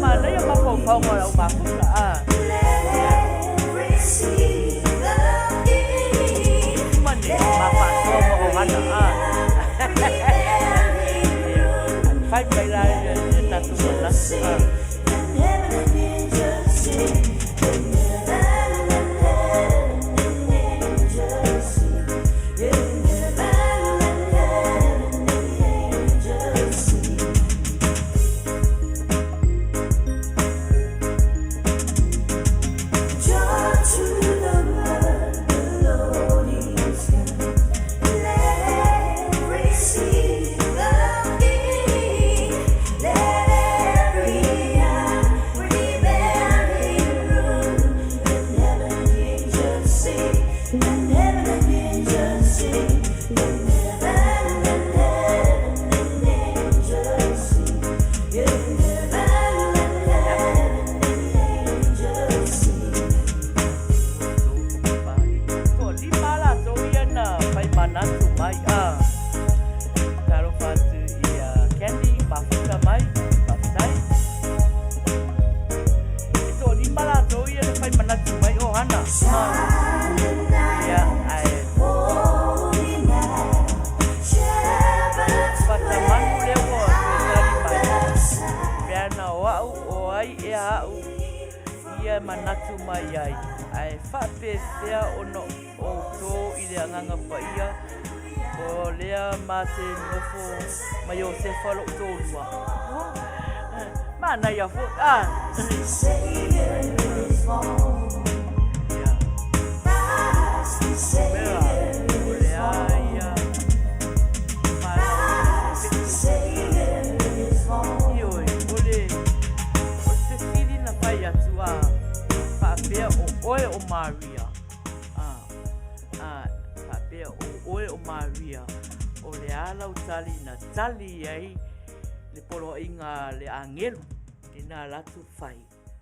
Manaya mapopong wala umakusa Mani mapaso mo Ohanna Five by line natuna manatu mai ai. Ai whapesea ono o tō I le anganga paia o lea mate nofo mai o se whalo tōrua. Mana ya fu Oe o Maria. Pape oe o Maria. O le ala o tali na tali ai le polo inga le angelu. Ina latu fai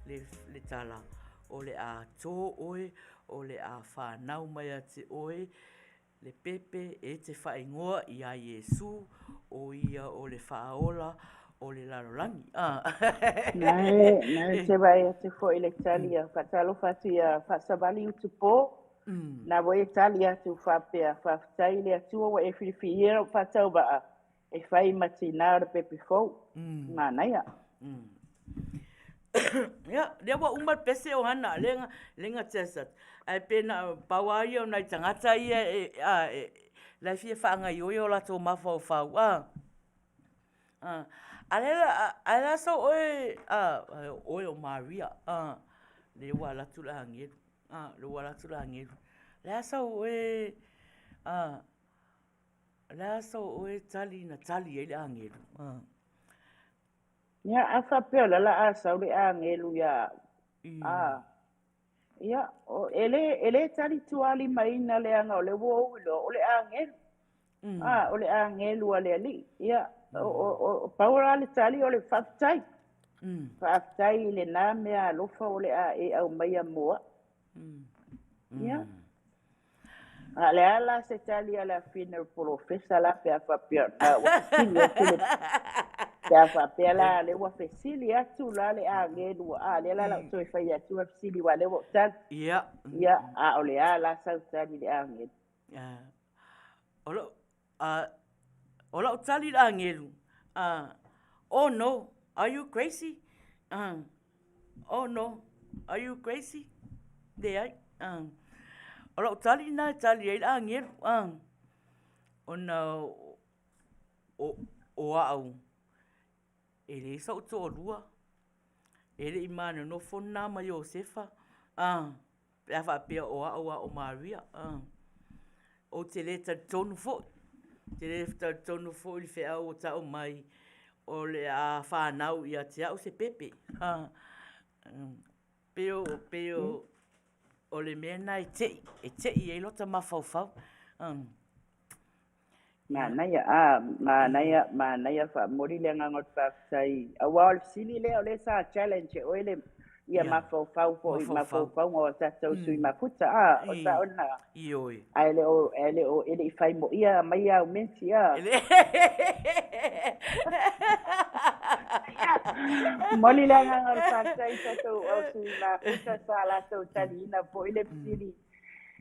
le tala. O le a tō oe, o le a whanau mai a te oe. Le pepe e te whaingoa i a Yesu. O ia o le whaola. O le larolangi. Nai te vai te fo i le talia. Whatalo whati a whasawali utu pō. Nā wo e talia tu whapea. Whaftai le atua wa e whiriwhiera o whatau ba e whai mati nāra pepe fōu. Mā naia. Ya, dia wa umar pese Ohanna. Lenga tesat. Ai pena pawai o nai tangata ia lai fia whaanga ioi o lato mawhau whau. Ala so oe o Maria le wala tula ngeru le wala tula ngeru la so oe tali na tali ele ngeru ya afa pela la asa le ngelu ya ya o ele tali tuali Maina le anga le wo o le ngelu o le ngelu ale ali ya o paura le tali o le fatai fatai le na mea lofa o le e au mai a moa ya ale ala se tali ala fina profesa la pe fa pe fa pe la le wa fesili atu la le ngelu le la so fa ya tu fesili wa le wo tan ya o le ala sa tali le ngelu Ola utali la ngelu. Oh no, are you crazy? Oh no, are you crazy? Dei ola utali na tali la ngelu. Ona o au. Ele sa uto lua. Ele imano no fona ma Josefa. Ya fa pe o Maria. O te leta tonu fo. Te leta tonu fo i whea o tau mai o le a whanau i a te au se pepe. Peo o le mea na e te i e lota mawhauwhau. Manuia fa mori le ngangot fa sai awal sili le ole sa challenge o ele ia mafau fo mafau o tatou sui makuta o sa ona ioi ele ele fai mo ia mai au menti moli le ngangot fa sai tatou o sui makuta sa la tau talina po ele sili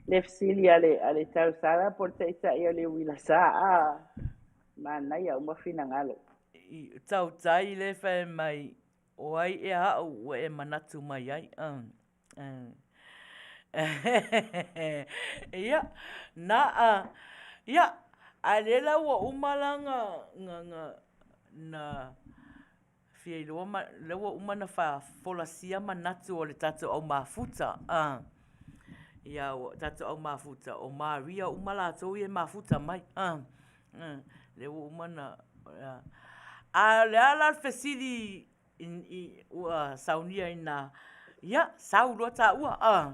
le fsili ale Tausaga por te ita ia le Uila Sa Manuia uma fina ngalo Tautai le fa mai o ai e ha o e manatu mai ai ia na ia alela wa umalanga na fie lo ma le wa umana fa folasia manatu o le tatu au mafuta ia tatu au mafuta o Maria umala to e mafuta mai le umana le ala fesili i saunia ina ia saulo ta ua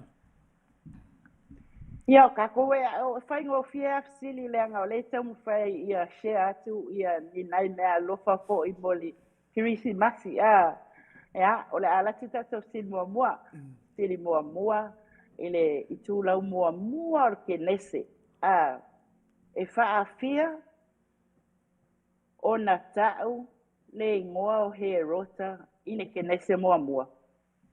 ia ka koe o fai ngo fie fesili le nga le tamu fai ia share atu ia ni nai mea lofa fo i moli Kerisimasi ia o le ala tita to sili mua ele itu lau mua ke nese e faafia ona tau le ngoa o he rota ine ke nese mua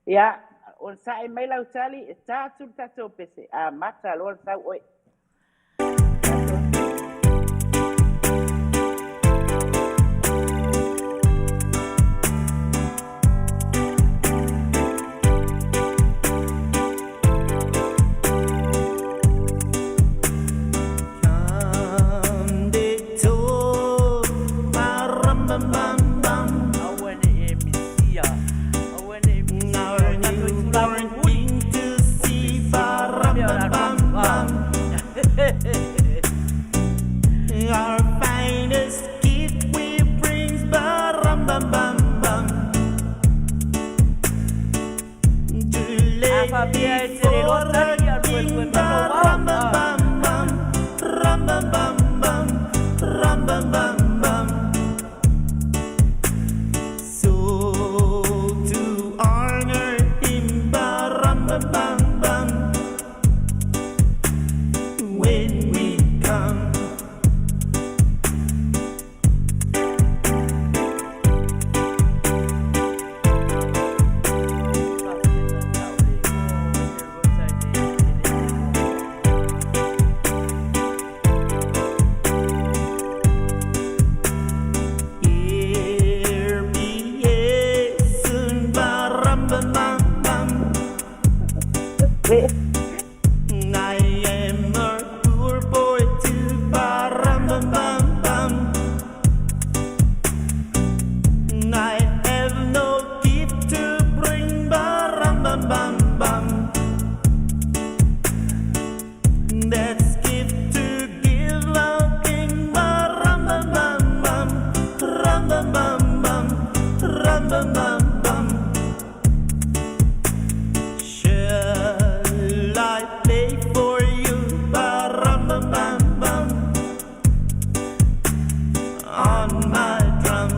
ya on sa e mai lau tali e tatu pese mata lo sa oi bum. When we come. I am a poor boy too, baram bum bum bum. I have no gift to bring, baram bum bum bum. That's gift to give out king, baram bum bum bum, ram bum bum bum, ram bum bum bum. Shall I play for you, baram bum bum bum, on my drum?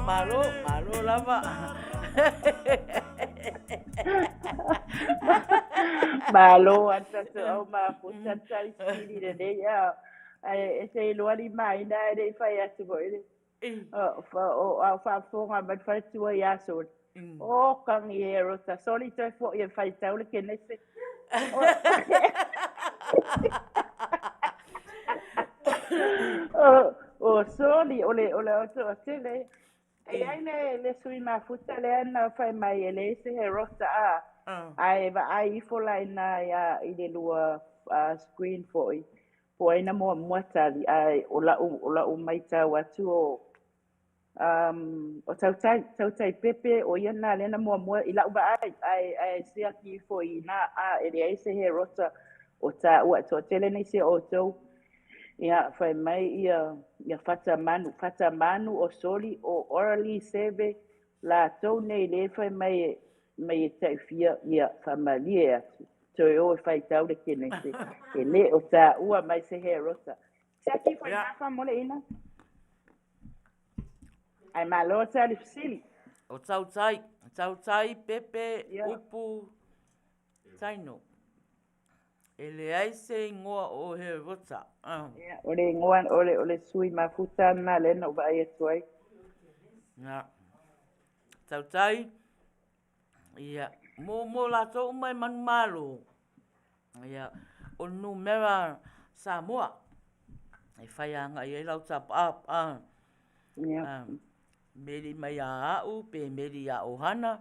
Malo lava. Malo ata te au ma puta tali skili de de ya. Ai ese luari Maina de fai atu ko ile. Fa fonga bat fai tua ya so. O kang ye rota soli te fo ye fai tau le kenese. O soli ole o tele. Ai le sui ma futa le ana fai mai ele se he rota a. Ai va ai fo la na ya ile lua screen foi. Po ina mo tali ai ola mai ta watu o tautai pepe o yana le na mo ila uba ai se aki foi na a ele ai se he rota o ta wa to tele nei se o to ia fai mai ia fata manu o soli o orally sebe la to nei le fai mai tai fia ia familia to o fai tau le kenese ele o ta ua mai se he rota se aki fai na fa mole ina ai malo ta le fsili o tautai pepe upu taino ele ai se ngoa o he rota ole ngoan ole sui mafuta na le no vai tuai na tautai ia mo la to mai man malo ia o numera Samoa e faianga ia lau tap up meri mai a u pe meri a Ohanna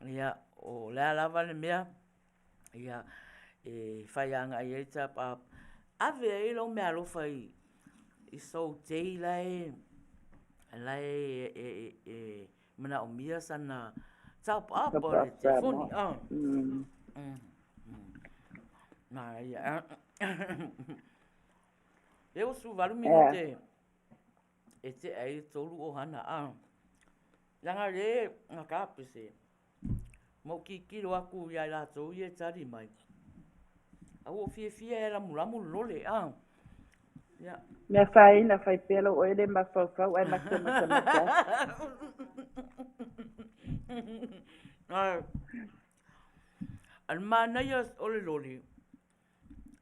ia o la lava le mea Ia, whaianga i eita pa. Ave e lo mea lo whai. I so tei lai. Lai mana o mia sana. Tau pa po le telefoni. Nā, ia. E o su varu minute. E te ai tolu Ohanna. Langa re, ngā kāpese. Mo ki kiro aku ia rātou i e tari mai. Au o fia e ramu lole. Mea whai na whai pelo o ere ma whau ai mata. Al manaya ole lole.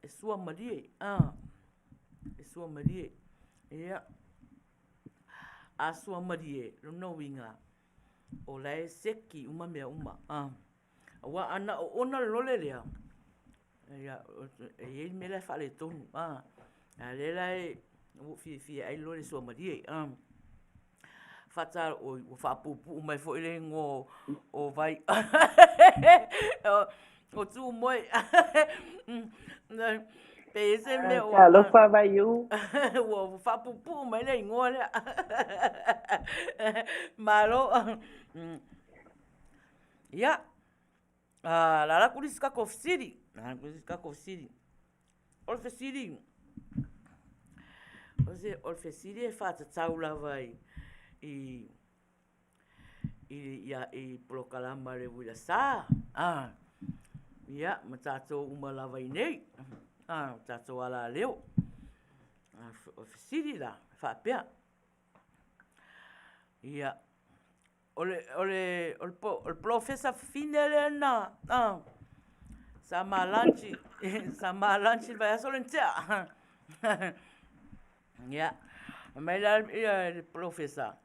E sua marie. E sua marie. Ia. A sua marie. Rono winga. O lai seki uma mea uma. Awa ana o ona lole lea. Ia. E me lai whale tonu. A le lai. O fia ai lole sua marie. Whata o whapupu mai fo ile ngō o vai. O tū moi. Pe ese me o. Lo fa vai u. O whapupu mai le ngō le. Malo. Ia. La la kurisika kofsiri. La kurisika kofsiri. Olfesiri. Ose olfesiri e whatatau la vai. I polokalama le Uila Sa. Ia, ma tātou umalawa i nei. Tātou ala leo. O fesiri la, whapea. Ia. Ole profesa fine le na. Sa malanchi. Sa malanchi vai asolentea. Ia. Mai la ia profesa.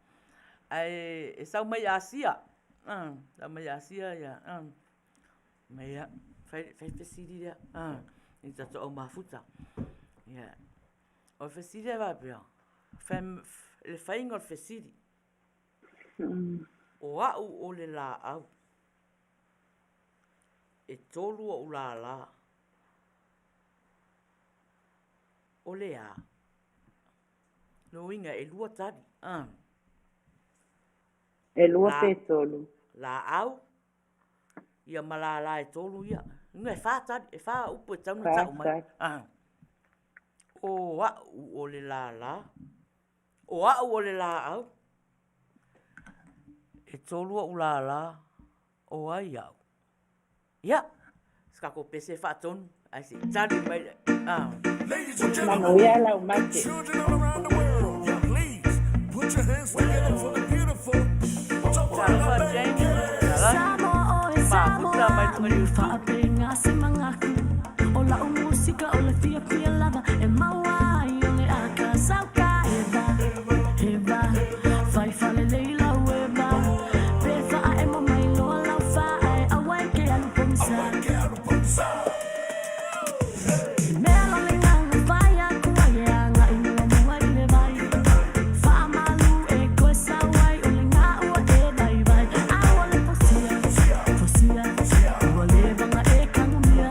Ai sau mai Asia. Sau mai Asia ia. Mai ia fai fesiri ia. Ni tato o mafuta. Ia. O fesiri va bia. Le fai ngol fesiri. O au o le la au. E tolu o la. O le a. No inga e lua tari. E lua pe tolu. La au. Ia malala e tolu ia. Inga e wha tari. E wha upo e taunu tau mai. O au o le la. O au o le la au. E tolu o la. O ai au. Ia. Skako pese wha tonu. Ai se tari mai le. Manuia la umate. Children all around the world, yeah, please put your hands together for the beautiful Samoa Faapenga si mangaku o la musika o la fia lava e maua i o le aka sauka eva fai fale leila weba pefa a emo mai loa lau fai a waike alu pomsa melo le nganga vai a kuaia nga inua mua i le vai fa malu e koe sawai o le ngā ua e vai a o le fosia ua le vanga e kangumia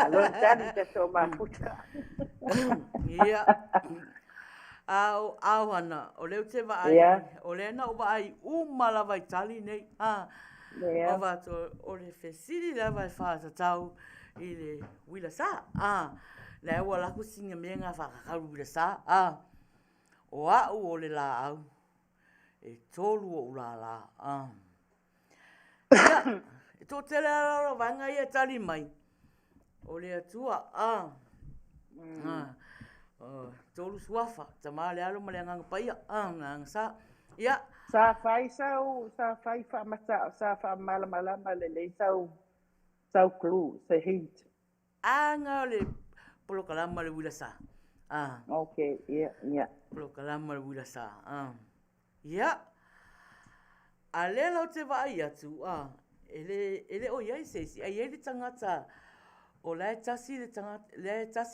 Lo tani te so mafuta. Ia. Au ana, o leo te vai, o leo na o vai umala vai tali nei. O vato o le fesiri la vai Faatautau i le Uila Sa. Le ua laku singa mea ngā whakakaru Uila Sa. O au o le la au. E tolu o ula la. Ia, e tō tele ara vanga ia tali mai. O le atua. Tolu suafa, tama le alo male nganga paia, nganga sa. Ia. Sa fai fa mata, sa fa mala le sau klu, se hint. Anga le polo kalama le Uila Sa. Okay, ia. Polo kalama le Uila Sa. Ia. A le lau te vai atu, ele o iai seisi, a iai le tangata, o le tasi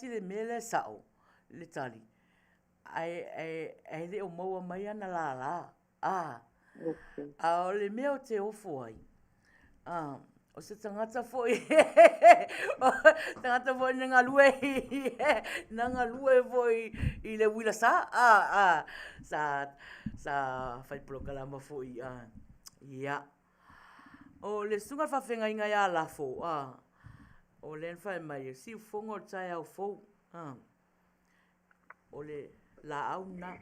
le mele sao. Le tali. Ai le o maua mai ana la. O le mea o te ofo ai. O se tangata foi. Tangata foi na ngalue. Na ngalue foi i le Uila Sa. Sa fai plokalama foi. Ia. O le sunga whawhenga inga ia la fo. O le fai mai. Si ufongo tai au fo. O le la auna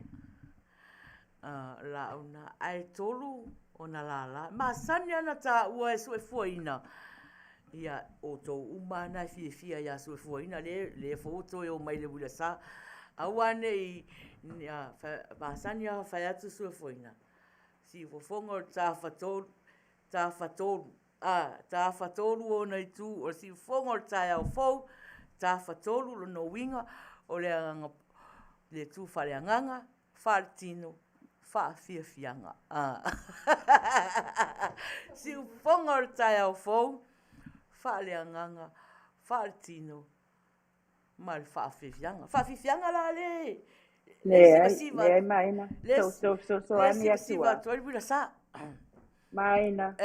ai tolu o na la ma sani ana ta ua e sue fuaina ia o tō umana fia ia sue fuaina le foto e o mai le Uila Sa awane i ma sani a whai atu sue fuaina si fofongo ta fatolu o nei tu o si fofongo ta au fau ta fatolu lo no winga o le tu fale anganga, fale tino, fa fianga. Si u fonga o tai au fou, fale anganga, fale tino, mal fa fianga. Fa fianga la le. Le Maina. So ani atua. Tu Uila Sa. Maina.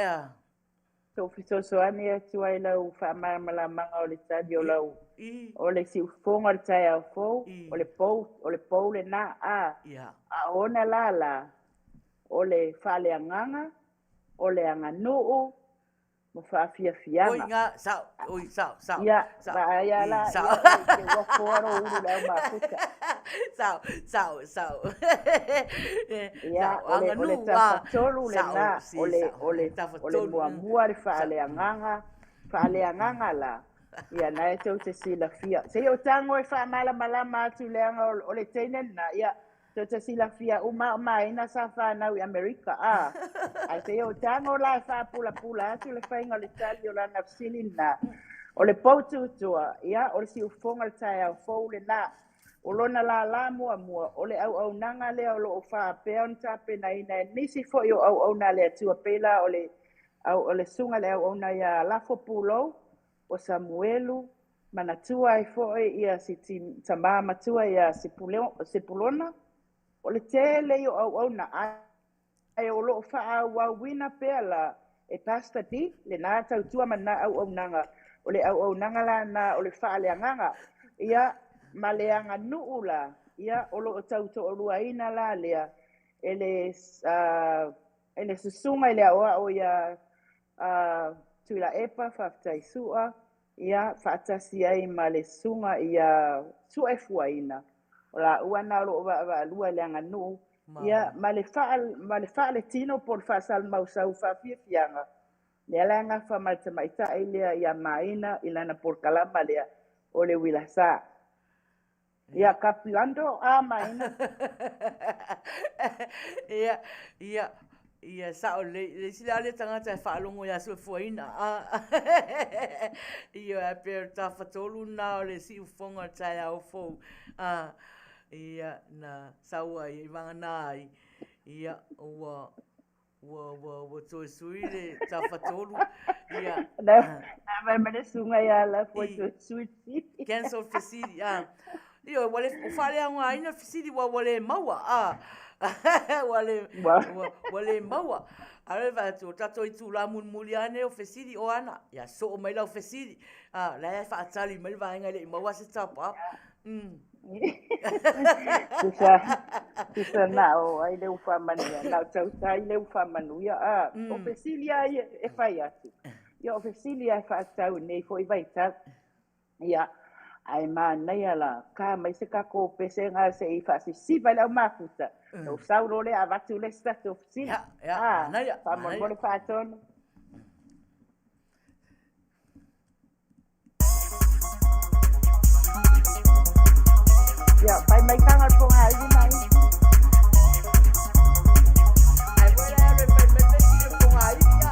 So ani atua i lau fa mala manga o le tadi o lau. O le si ufonga le tai au fou, o le pou le na a ona la, o le fale anganga, o le anganuu, mo fa fianga. Oi nga, sao. Ia, ia la, ke wakoro uru lau mafuta. Sao. Ia, o le tafatolu le na, o le muamua le fale anganga la. Ia na e tau te sila fia. Se o tango e wha malama atu leanga o le teinen na, ia, tau te sila fia Maina sa whanau i Amerika. Ai se o tango la e wha pula atu le whainga le tali o la nafsili na. O le poututua, ia, o le si ufonga le tai au fau le na. O lona la mua, o le au nanga lea o lo o wha pea on tape na ina e nisi fo i o au na lea tua pela o le sunga le au na ia lafo pulou. O Samuelu, manatua e foe ia si tamā matua ia sipulona. O le tele i o au na ai o loo wha wawina pea la e pasta di, le nā tautua mana au nanga. O le au nanga la na o le wha le anganga. Ia ma le anga nuu la, ia o loo tauto o luaina la lea. Ele susunga ile o ia tuila epa faataisua ia faatasi ai ma le sunga ia sue fuaina o la ua na lo va lua le anganu ia ma le fa le tino por fasal mausau fa fianga le langa fa ma Tamaitai le ia Maina ilana por kalama le o le Uila Sa ia kapilando a Maina ia sa o le sila le tangata e whaalongo ia sue fuaina. Ia pe ta fatolu na o le si ufonga tai au fou. Ia na saua i vangana ai. Ia ua toi sui le ta fatolu. Ia. Na vai me sunga ia la foi sui. Cancel facility. Io wale fale anga ina fisili wale maua wale maua. Ale va tu tato I tu la muliane o fesili Ohanna. Ya so o mai la fesili. La fa atali mai va nga le maua se tapa. Kisa nao ai le ufa Manuia. Nao Tausaga le ufa Manuia. O fesili ai e fai atu. Ia o fesili ai fa atau nei foi vai tau. Ia ai Maina la ka mai se ka ko pese nga se I fa si vai la mafuta. No sauro le avatu le stato fesili. Manuia. Fa mo le fa ton. Ya, pai mai kanga po nga ai mai. Ai wala re pai mai ki po nga ai ya.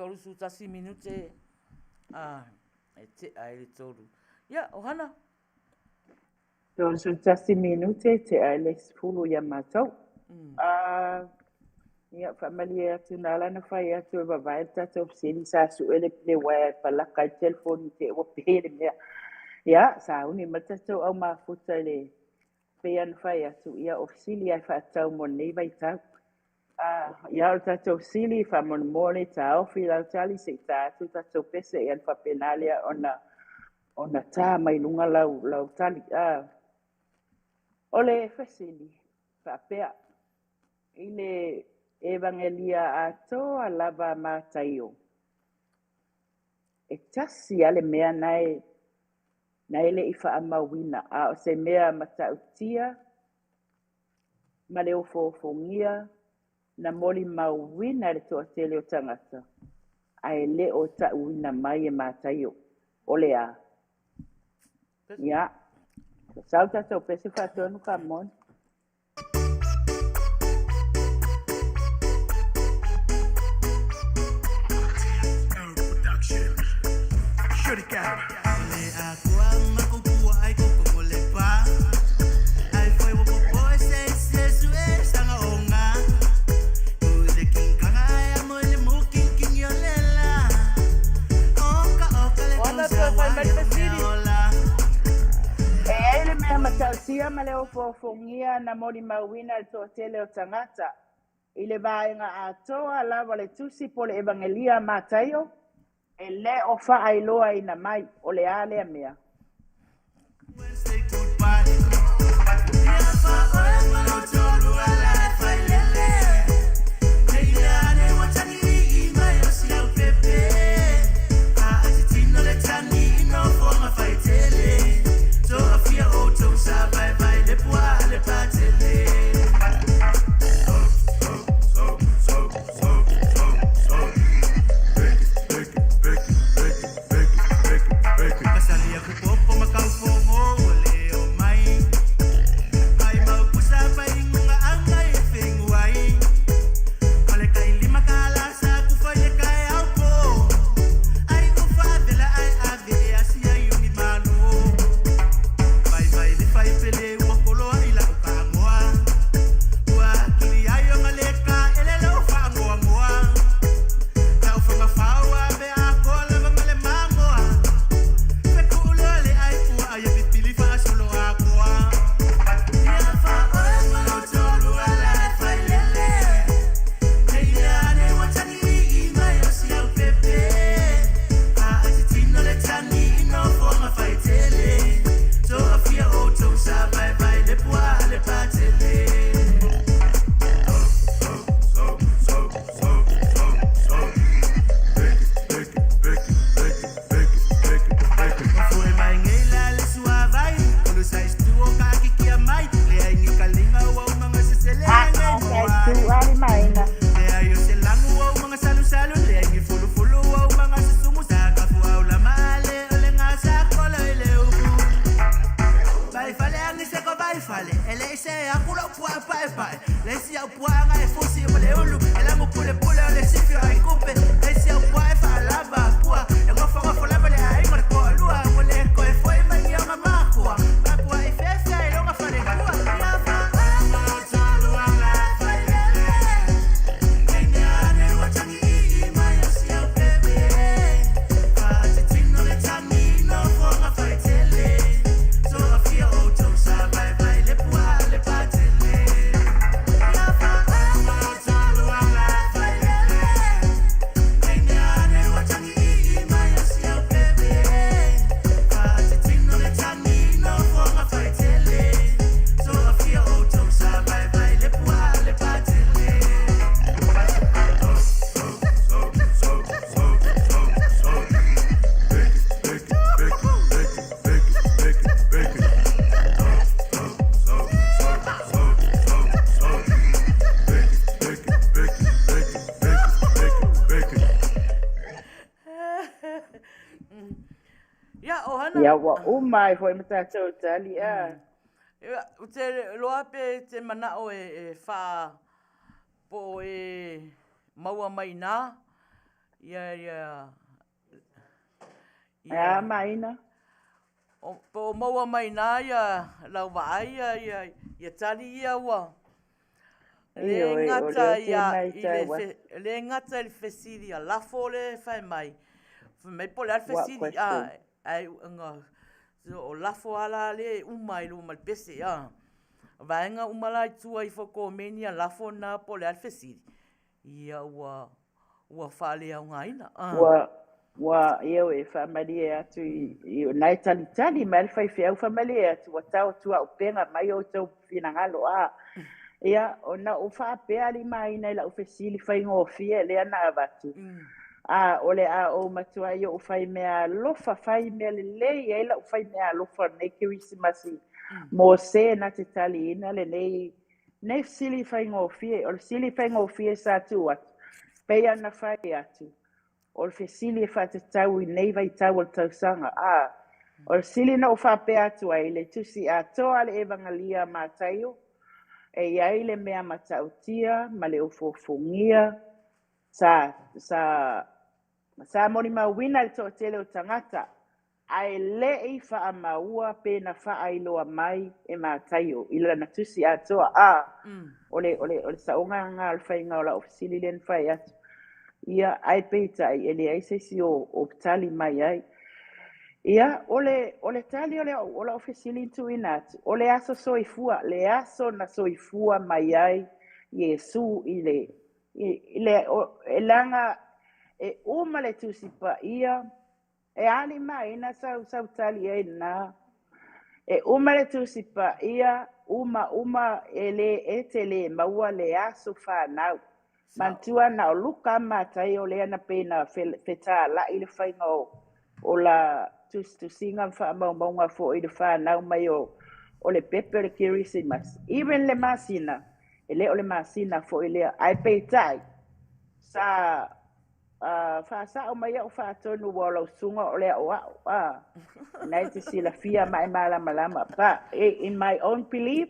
Tolu su tasi minute. E te ai le tolu. Ia, Ohanna. Tolu su tasi minute te ai le fulu ia matau. Ia, whamalia atu nā lana whai atu e wawai tatou sini sa su ele le wai palaka I telefoni te ua pere mea. Ia, sa uni matatou au mafuta le pean whai atu. Ia, ofisili ai whaatau mo nei vai tau. Ia o tatou sili whamonmone ta ofi lau tali se tātu tatou pese e an whapenalia ona tā mai lunga lau tali. Ole fesili whapea I le evangelia atoa lava mātaio. E tasi ale mea nai le I whaamawina. O se mea Matautia, ma le ofofongia, na moli mauwina le toa tele o tangata. Ai le o ta uina mai e mātaio. Ole a. Ia. Sau tatou pese whatonu ka mon. Matautia ma le ofofongia na moli mauina le toa tele o tangata. I le vaenga atoa lava le tusi po le evangelia mātaio. E le o whaailoa ina mai o le alea mea. So Ia, Ohanna. Ia wa umai foi Matautia tali a. Ia, te loa pe te manao e wha po e maua Maina. Ia. Ia Maina. Po maua Maina ia lau vaai ia tali ia ua. Le ngata ia le ngata il fesili a lafo le fai mai. Mai po le al fesili ai nga o lafo ala le umai lu mal pese a. Vaenga umala tua I foko menia lafo na po le al fesili. Ia ua fale au ngaina. Wa eu e family atu I nai tali mai fai feu family atu wa tau tua o penga mai o tau finangalo a. Ia ona o fa pe ali mai nei la ofesili fai ngofie le ana avatu. Ole o matua yo fai mea lofa fai mea le e la fai mea lofa nei Kerisimasi. Mo se na te tali ina le nei sili fai ngofie o sili fai ngofie sa tu atu. Pe ana fai atu. O le fesili e whatatau I nei vai tau o Tausaga. O le sili na o whape atu ai le tusi a toa le evangalia mātaio. E iai le mea Matautia, ma le ufofongia. Sa moni mawina le toa tele o tangata. Ai le I wha maua pe na wha iloa mai e mātaio. Ila na tusi a toa. Ole saunga ngā le whai ngā o la ofisili len whai atu. Ia ai peita ele ai se si o tali mai ai. Ia ole tali ole ofisili tu inat. Ole aso soifua, le aso na soifua mai ai Yesu ile langa e uma le tusipa ia e ali mai na sau tali ai na e uma le tusipa ia uma ele etele maua le aso fa nau. Mantua na o luka matai o lea na pena feta la I le whainga o la tusinga wha maunga fo I le whanau mai o le pepe le Kerisimasi. Even le masina, e le o le masina fo I lea ai peitai. Sa whaasa o mai au whaatonu wa o lau sunga o lea o au. Nai te sila fia mai malama. Pa, in my own belief,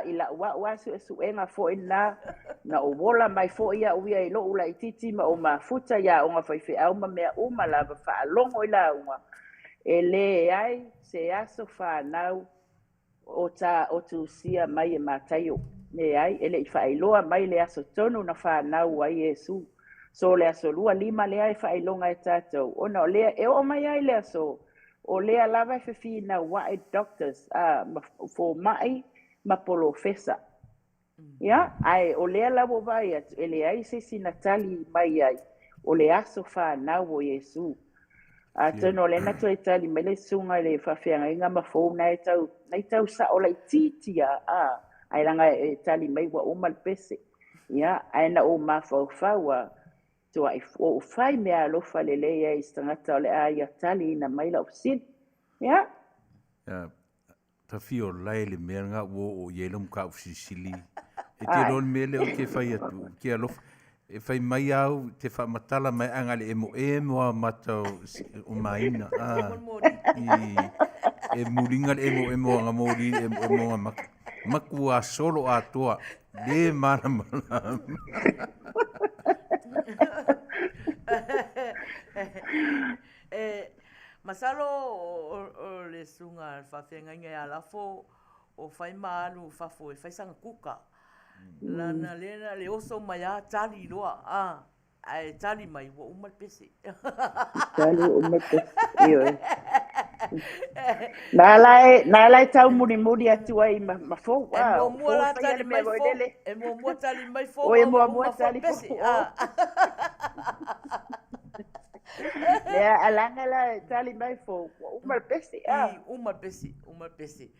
ila wa su enga fo ina na o wola mai fo ia uia I lo ula ititi ma o mafuta ia o nga whaife au ma mea uma lava wha longo I la unga. E le ai se aso whanau o tu sia mai e mātaio. Ne ai ele I whailoa mai le aso tonu na whanau ai Yesu. So le aso lua lima le ai whailonga e tātou. Ona o lea e o mai ai le aso. O lea lava whiwhi na wae doctors fo mai ma polo fesa. Ia, ai o lea lawo vai atu, ele ai se sinatali mai ai, o le aso whanau o Yesu. Tono le natu e tali mele sunga le whawhianga inga mafou na tau sa o lai titia, ai langa e tali mai wa umal pese. Ia, ai na o mafau whaua, tua o whai mea alofa le leia I stangata o le aia tali ina mai la opsin. Ia? Ta fio lai le mea ngā o yelum ka ufisili. E te ron mele o ke whai atu, ke alofa. E whai mai au, te wha matala mai anga le emo a matau o Maina. E muringa le emo anga mori, emo anga maku a solo a toa. Le mana. Masalo o le sunga whawhenga ngai a lafo o whai maalu whafo e whaisanga kuka. Lana lena le oso mai a tali loa. Ai tali mai wa umal pese. Tali umal pese. Iyo. Nā lai tau muri atu ai ma fōu. E mo mua la tali mai fōu. E mo mua tali mai fōu. O e mua tali fōu. Lea alanga la tali mai fōu. Umal pese. Umal pese.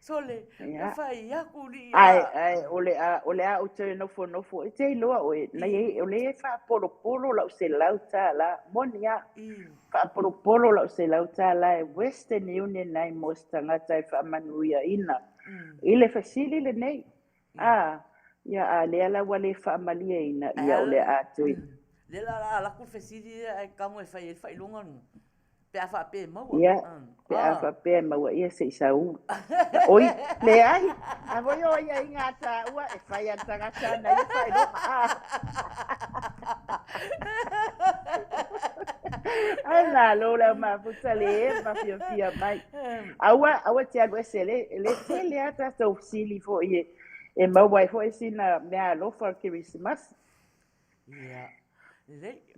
So le whai aku li ai ole a o te nofo e te loa oe nei ole e wha polo lau se lau tā la monia wha polo lau se lau tā la e Western Union nei mos tangata e wha Manuia ina I le fasili le nei ia a lea la wale wha malia ina ia ole a tui le la ku fasili e kango e whai lunga Pe afa pe mau. Ia, pe afa pe mau ia se sau. Oi, le ai. A voi o ia inga ta ua e fai anta sana ia fai no. Ai la lo la ma putale ma fia mai. Aua tia go sele le ata so sili fo ie. E mau vai fo sina mea lo for Kerisimasi. Ia.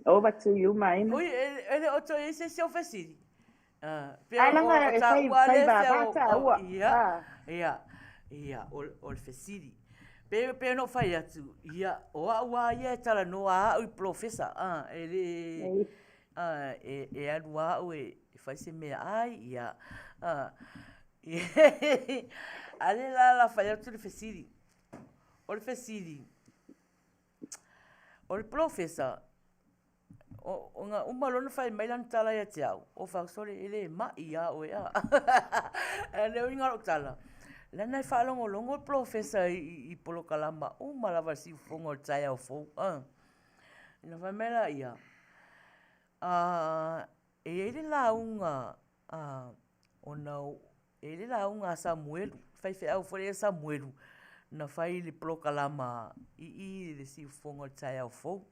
Over to you, Maina. Oi, ele o to ese se ofesiri. Alanga e fai bata ua. Ia, o fesiri. Pe no fai atu. Ia, o ia tala no a o professor. Ele e alua o e fai se me ai, ia. Ale la fai atu le fesiri. O fesiri. O professor o nga umalona fai mai lan tala ya tiao o fa sole ele ma ia o ia ele o nga tala la na fa longo professor I polo kalama o malava si fongo tsaia o fo ina fa mela ia ele la unga ona ele la unga Samuel fai fe au fo Samuel na fai le polo kalama I le si fongo tsaia o fo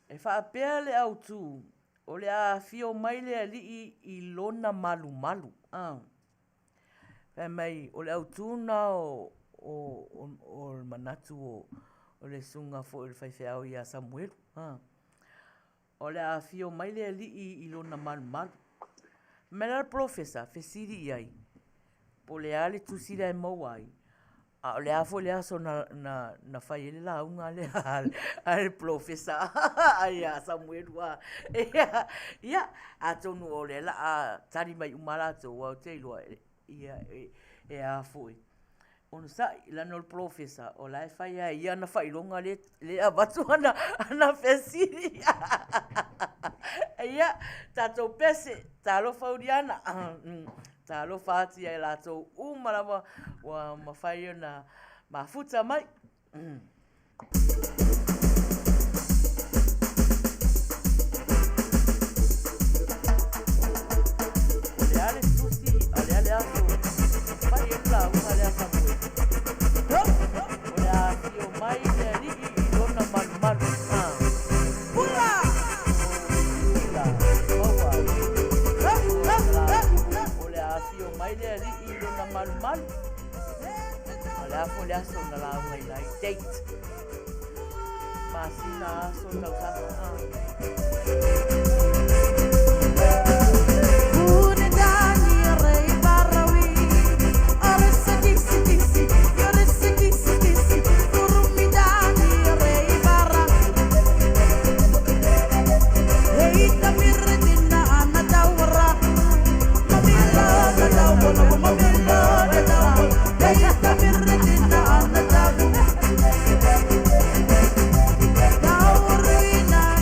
e fa pea le au tu o le a fio mai le ali I lona malu fa mai o le au tu na o manatu o le sunga fo le fai fea o ia Samuel o le a fio mai le ali I lona malu mela professor fesiri ai po le ale tu sila e mauai o le afo le aso na fai ele la unga le al professor ai a Samuel wa ia a tonu o le la a tari mai umala to wa te lo ia e a foi on sa la no professor o la fai ia na fai longa le a batu na fesiri ia tato pese talo faudiana talo fati ai la to umala wa mafai na mafuta mai ale tusi ale aso fai la umala asa moi ola io mai ni donna mal pula mai le ri I lona mal. Ala fo le aso na la mai lai date. Masina so Tausaga. Now we're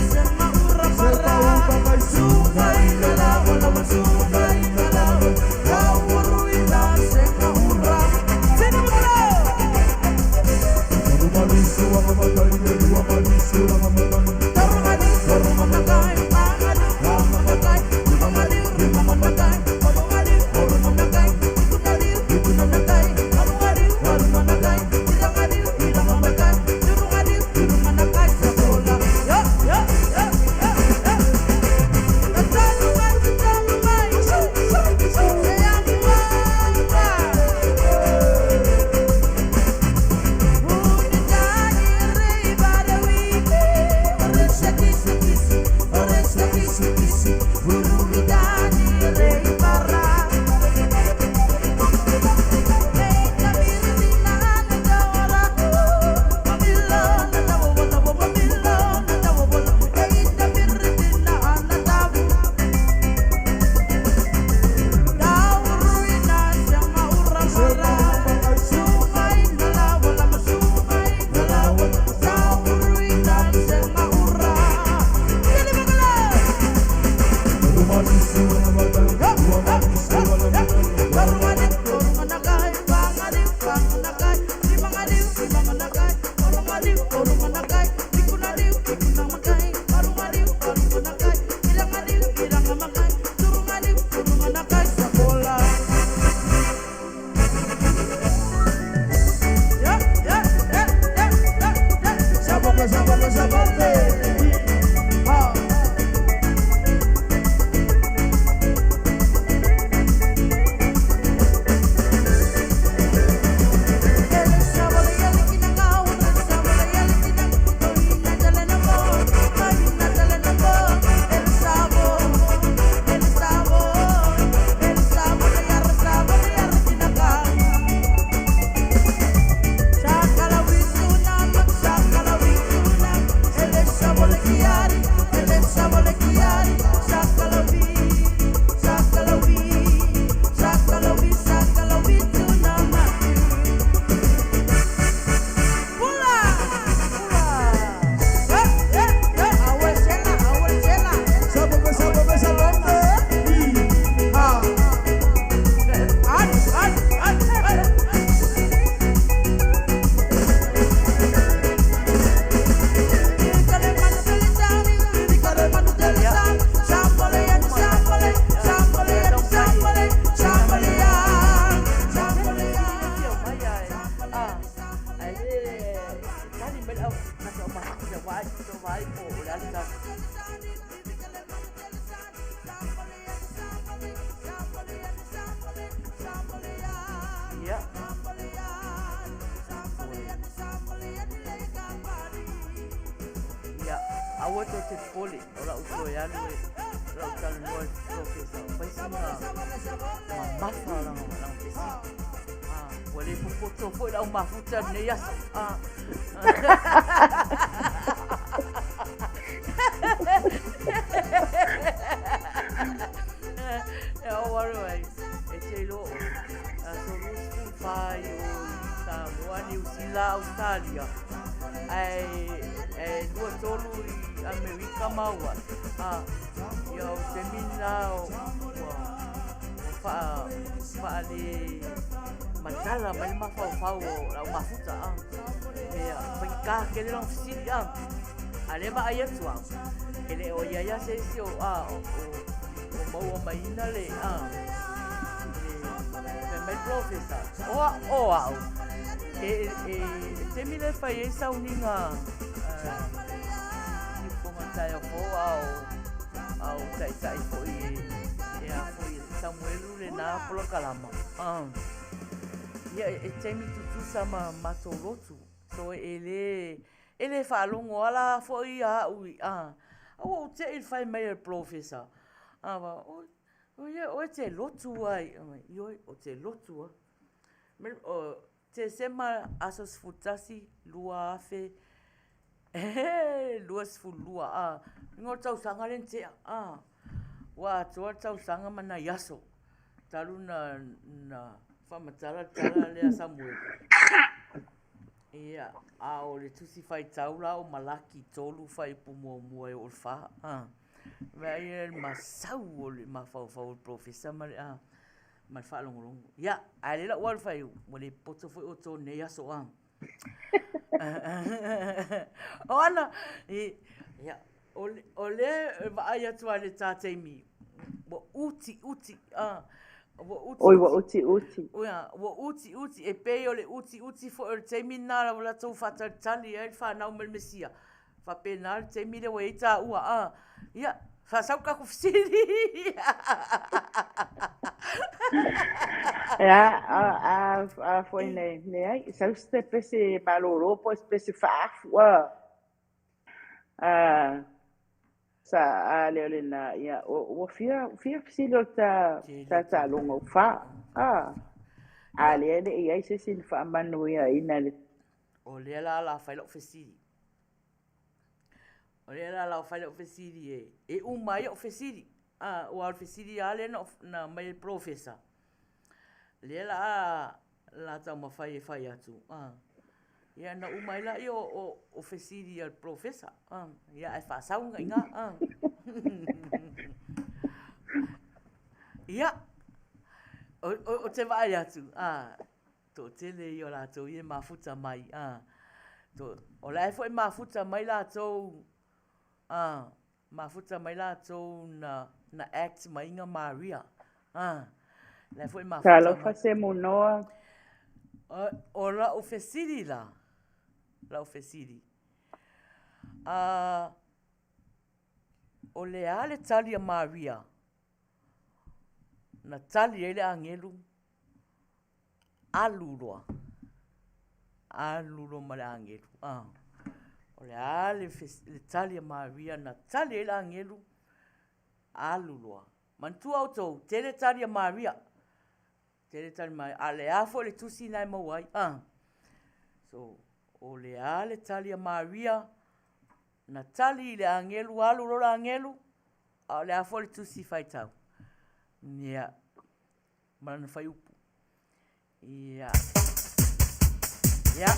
alta. Ya. Ya, awak tu terpoleh orang usoyan ni, orang kalau nuai profesor, pasti mamasa orang pesi. Boleh foto pun dah mafutan ni ya. Ya orang ecelo, sorus Faiai, Samoa, New Zealand, Australia. Dua tolu Amerika maua. Ya seminar ali matala mai mafau la mafuta ya pika kele long sili ale ba aya tua ele o ya se o o Maina le mai professor o temile Faiai sa uninga ni ponga ko au tai ko ya foi Samuel le na polo kalama ya temi tu sama matolotu so ele falongo ala foi o te il fai mai professor o te lotu ai o te lotu te sema asos futasi lua afe luas fulua ngor Tausaga len te wa Tausaga mana yaso talu na famatala le Samoa ia o le tusi fai taula o malaki tolu fai pumo mo o fa vai masau o le mafau professor ma fa longo ia ale la wal fai o le poto foi o to ne yaso Ohanna ia ole vai atua le tatemi wo uti Oi, wa uti. Oia, wa uti e pe ole uti fo o terminal la tau faatautaia e fa na mel mesia. Fa penal termine we ta ua ia fa sau ka kufsiri. Ja, foi nei sau ste pese baloro po pese fa sa ale na ia o fia silo ta longo fa ale ia se sin fa Manuia ina le o le la fai lo fesiri o le la fai lo fesiri e mai o fesiri o al fesiri ale na mai professor le la ta ma fai atu ia na umai la io o fesiri al professor ia e fa saunga inga ia o te vai atu to tele io la to ie mafuta mai to o la foi mafuta mai la to mafuta mai la to na act mai inga Maria la foi mafuta Talo facemo noa o la o fesiri la ofesiri o le ale tali a Maria na tali ele angelu alulo ma le angelu o le ale le tali a Maria na tali ele angelu alulo mantu auto tele tali a Maria tele tali mai ale afo le tusi nai mawai so o le ale tali a Maria na tali le angelu alulo la angelu a le afo le tusi fai tau ia mana fai upu ia Manuia,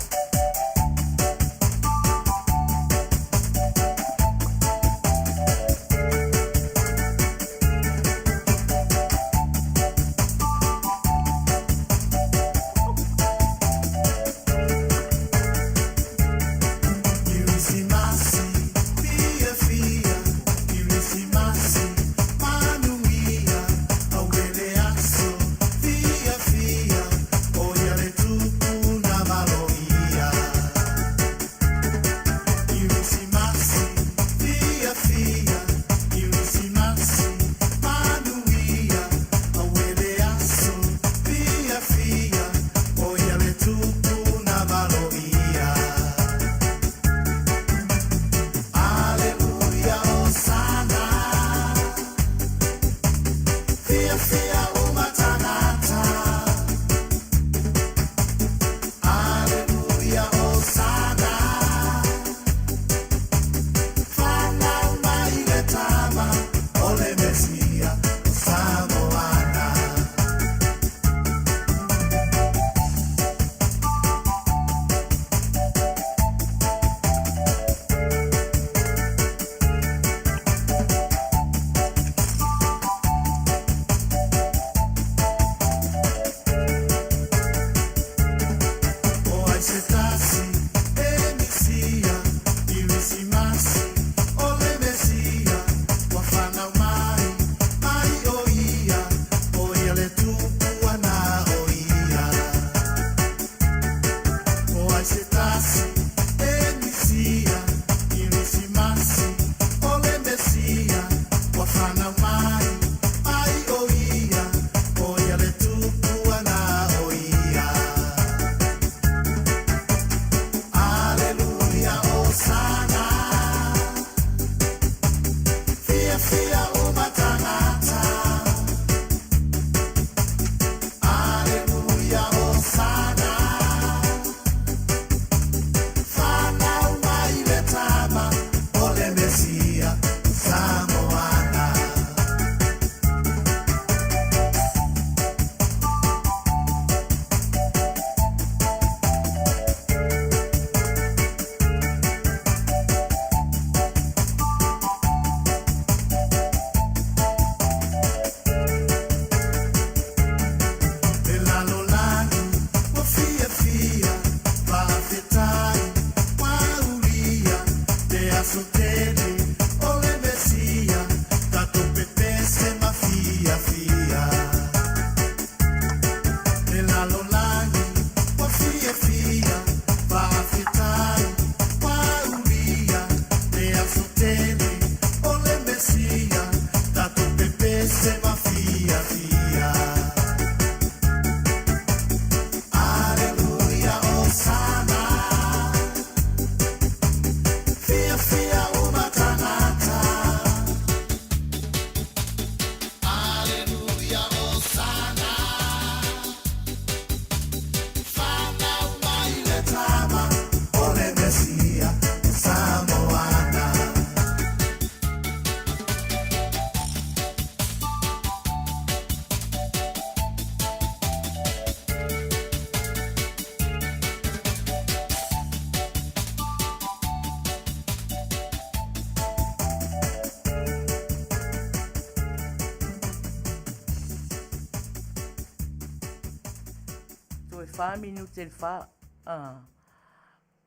Wha minuta le wha.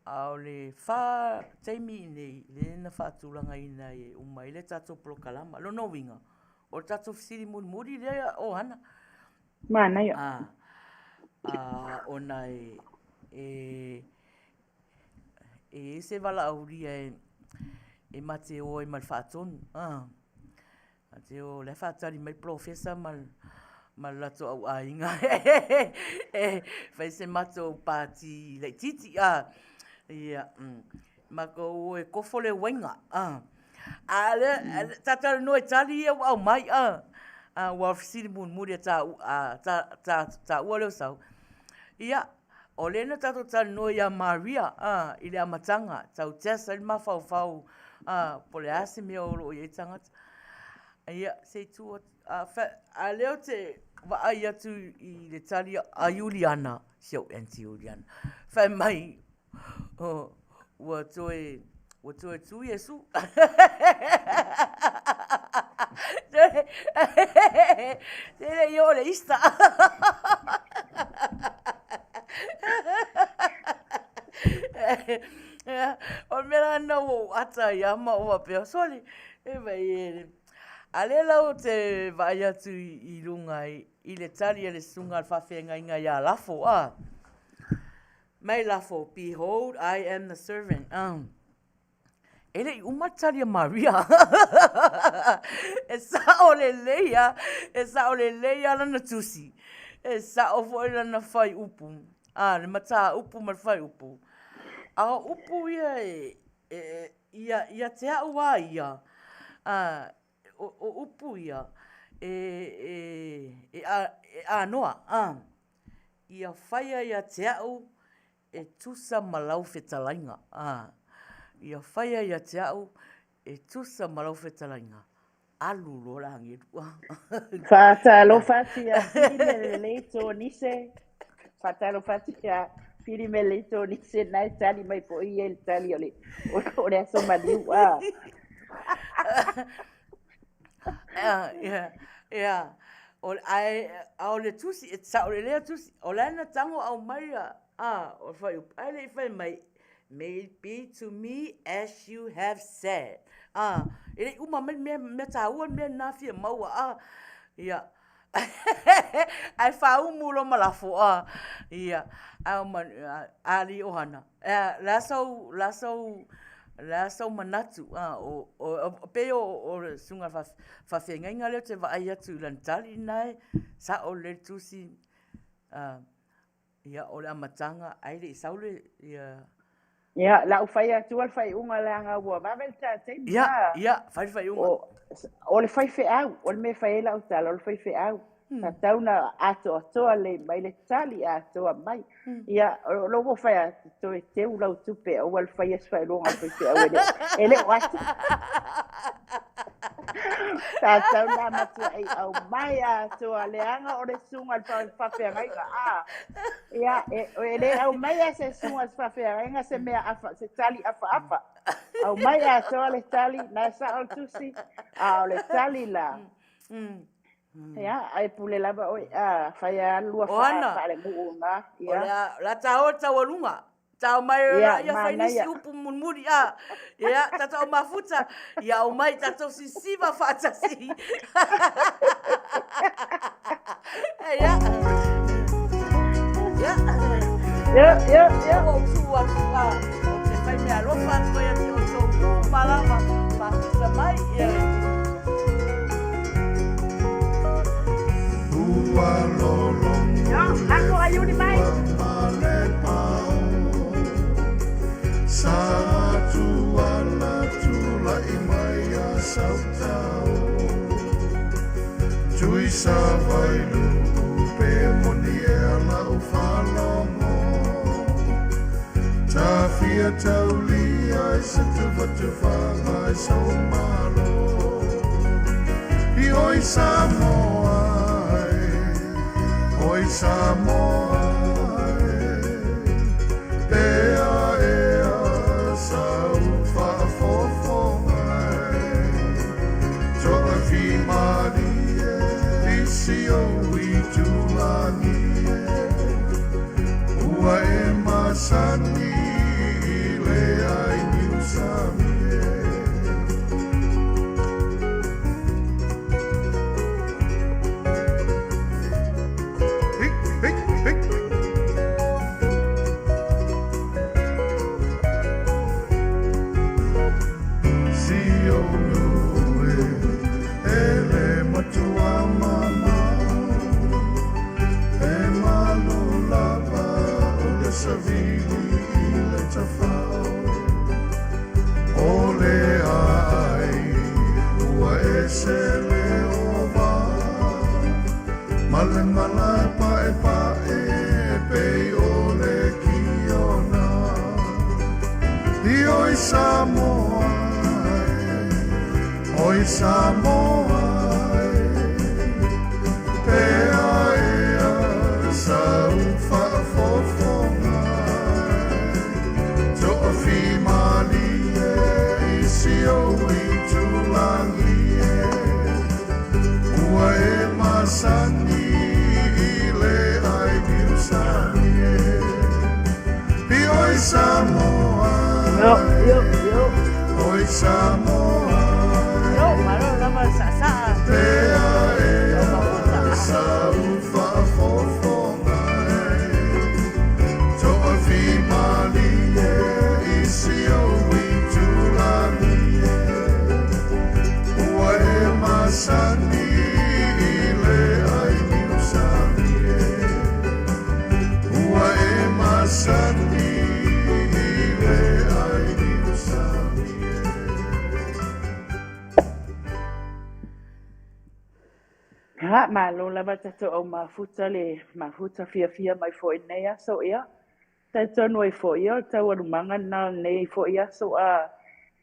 Ao le wha teimi nei, le na whaatulanga ina e umai le tato prokalama. Lo no winga. O tato fisiri muri le Ohanna. Manuia. Ona se wala auria e mate o e mal whaatonu. Mate o le whaatari mai profesa mal lato au ainga. Fai se mato pati le titi. Mako e kofo le wenga. Tata no e tali e au mai. Wa fisiri muri ta ua leo sau. Ia, o lena tato tali no ia Maria, ile amatanga, tau tesa ili mafau, po le ase mea olo i tangata. Ia, se tu, a leo te waai atu i le tali a Juliana, siau anti Juliana. Fai mai, ua toe tu Yesu. Tere io le ista. O mera no ata yama o pe soli e vai ale la te vai atu I lunga I le tali le sunga al fafenga inga ya lafo mai lafo behold I am the servant ele umataria Maria e sa o le leia lana tusi e sa o foi lana fai upu le mata upu mal fai upu a upu ia te aua ia o upu ia noa ia fai ia te au e tusa malau fetalainga ia fai ia te au e tusa malau fetalainga alu lo rangi Fatalo fatia fili leito nise. Fatalo fatia fili leito nise nai tali mai po I el tali ole. O le so maliu Yeah. O le tusi e sa o le tusi o lana tango au mai o fai ai fai mai may it be to me as you have said. Ele uma me taua me na fia maua ia. Ai fa umulo malafo ia. Ali Ohanna. La so manatu o pe o sunga fa fenga le te vai atu lan tali nai sa o le tusi ia o le amatanga ai le saule ia Ia, la ufai atu al fai unga langa ua mavel ta te. Ia, fai unga. O le fai fe au, o le me fai la utala, o le fai fe au. Ta tauna ato atoa le mai le tali atoa mai. Ia, lo mo fai atu te ula utupe, o al fai es fai longa fai fe au ele o atu. Ta tauna matua ai au mai atoa le anga o le sunga al fai fe ngai ka a. Ia, ele au mai se sunga al fai fe ngai se mea afa, se tali afa. Au mai atoa le tali, na sa o tusi, a o le tali la. Ya, ai pule lava oi fai lua fa le muunga. Ya, la tao tawalunga. Tao mai ya fai nisi upu munmuri ya tata o mafuta ya o mai tata si siva fata si. Ya. O tua o te fai me alofa to ya te o malama fa mai ya. Aku ayuni mai. Satu ala tula imaya sautau. Tui savai lupe moniela ufalomo. Tafia taulia setuvatufangai saumalo. Ioi Samoa. Oi Samoa, ea sau whaafofongai. Toa fi marie, isi o i tulangie. Ua e masani i le ai niusamie. Samoa, pea ea sau whaafofongai. Toa fi malie isi o i tulangie. Ua e masani i le ai niusamie. I oi Samoa, oi Samoa. Ma lo lava tato o mafuta fia mai fo inea so ia. Tato noi fo ia, tau arumanga na nei fo ia so a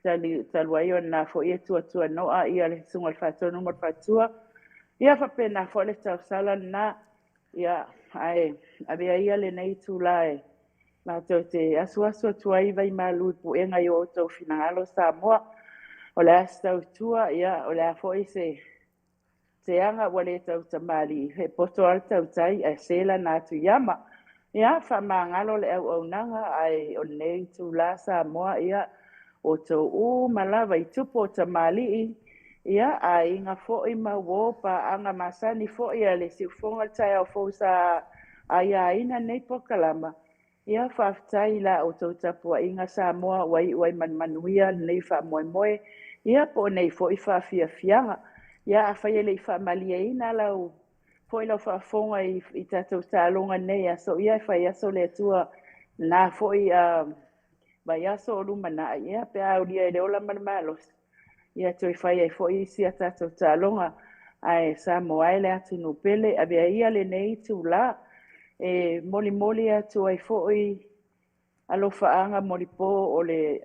taluaio na fo ia tua no a ia le sunga fatua no fatua. Ia fa pena fo le tausala na ia ai abia ia le nei tu lai. Ma te asu tuai vai malu pu enga yo to finalo Samoa. O le asta tua ia o le fo ise te anga wale tau tamari he poto al tau tai e sela na tu yama ia fa mangalo le au nanga ai o nei tu la Samoa ia o to u malava i tupo tamali ia ai nga fo i ma wo pa anga masani fo ia le si fonga tai au fo sa ai ina nei pokalama ia fa tai la o to tapo inga Samoa wai Manuia nei fa moe ia po nei fo i fa fianga ia fai le fa maliaina lau foi lo fa fonga i tatou talonga nei so ia fai aso le tua na foi vai aso o lumana ia pe au dia e ola malos ia toi Faiai fo isi ata to talonga ai Samoa le atu no pele a ia le nei tu la e moli atu ai fo i alo faanga molipo o le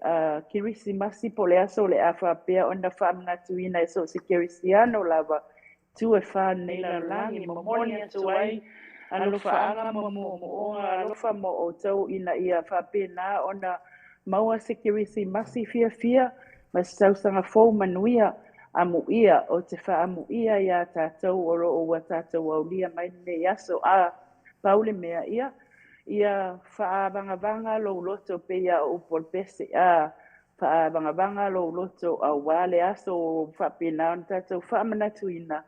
Kerisimasi po le aso le Afapea ona famna tuina e so si Kerisiano lava tu e fa nei la langi mo moli atu ai alo faanga mo alo fa mo o tau ina ia Fapena ona maua se Kerisimasi fia mas Tausaga fou Manuia amuia o te whaamuia ia tātou oro o wa tātou aulia mai nei aso a paule mea ia whaavangavanga lo loto pe ia o polpese a whaavangavanga lo loto a wale aso o whapena on tātou whaamanatuina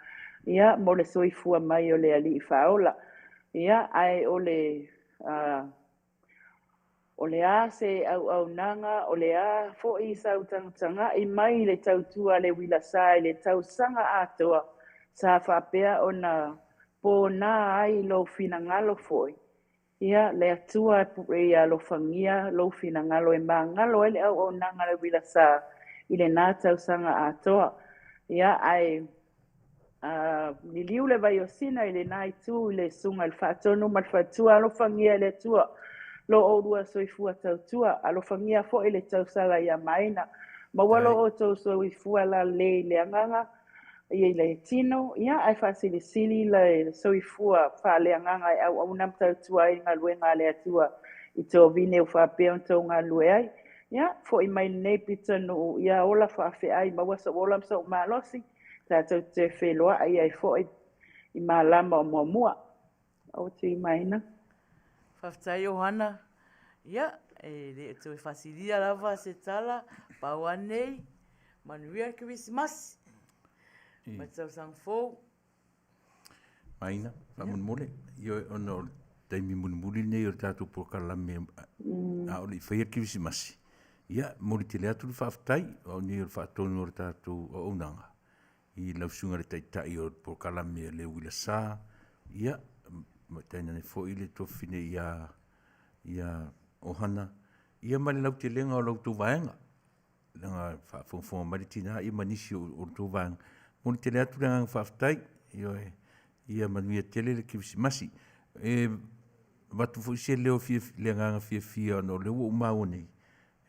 ia mo le soifua mai o le ali whaola ia ai o le a se au nanga, o le a fo i sau tanga i mai le tautua le Uila Sa le Tausaga atoa sa whapea o na po na ai lo finangalo foi. Ia le atua e a lo fangia lo finangalo e mangalo ele au nanga le Uila Sa i le nā Tausaga atoa. Ia ai ni liu le vai o sina i le nai tu i le sunga le whaatonu ma le whaatua lo fangia le atua. Lo o rua soifua tautua, alo fangia fo ele Tausaga ia Maina. Ma walo o tau soifua la le anganga, ia le tino, ia ai sili le soifua fa le anganga au nam tautua i ngā luenga le atua i tō vine u whapea on tau ngā lue ai. Ia, fo i mai nei pita no ia ola Faiai, ma wasa ola msa o malosi, tātou te wheloa ai ai fo i malama o mua. Au te i Maina. Faatautaia Ohanna. Ia, le tu e fasilia lava se tala, paua nei, Manuia Kerisimasi. Matausaga fou. Maina, whamunmole. Io ono taimi munmuli nei o tātou pokalame a o le whaia Kerisimasi. Ia, mori te lea tulu whaafutai, o nei o whaatonu o tātou o unanga. I lausunga le taitai o pokalame le Uila Sa. Ia, taina ne fo i le tofine ia Ohanna. Ia mali lau te lenga o lau tō vaenga. Lenga whaafonga maritina, ia manisi o tō vaenga. Moni te lea tūrenga whaafutai, ia Manuia tele le Kerisimasi. Watu fo ise leo leanganga fia no leo umau nei.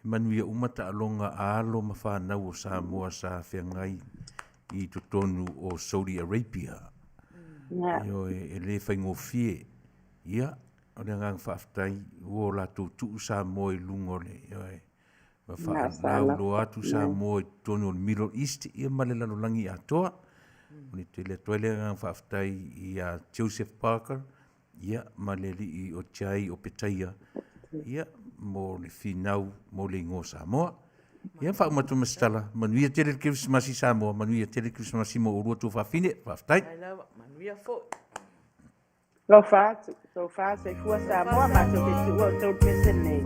Manuia umata alonga aalo ma whanau o Samoa sa whiangai i totonu o Saudi Arabia. Io e le whaingo fie. Ia, o le ngang whaafutai, o la tū sa moe lungole. Ma whaanau lo atu sa moe tonu o Middle East, ia male lano langi atoa. Ni te le toile ngang whaafutai i a Joseph Parker, ia male li i o Chai o Petaia. Ia, mo le finau, mo le ingo Samoa. Ia whaumatu mastala, Manuia tele Kerisimasi Samoa, Manuia tele Kerisimasi mo urua tu whaafine, whaafutai. Manuia fo. Lo fa se fua Samoa ma to te tua tau pese nei.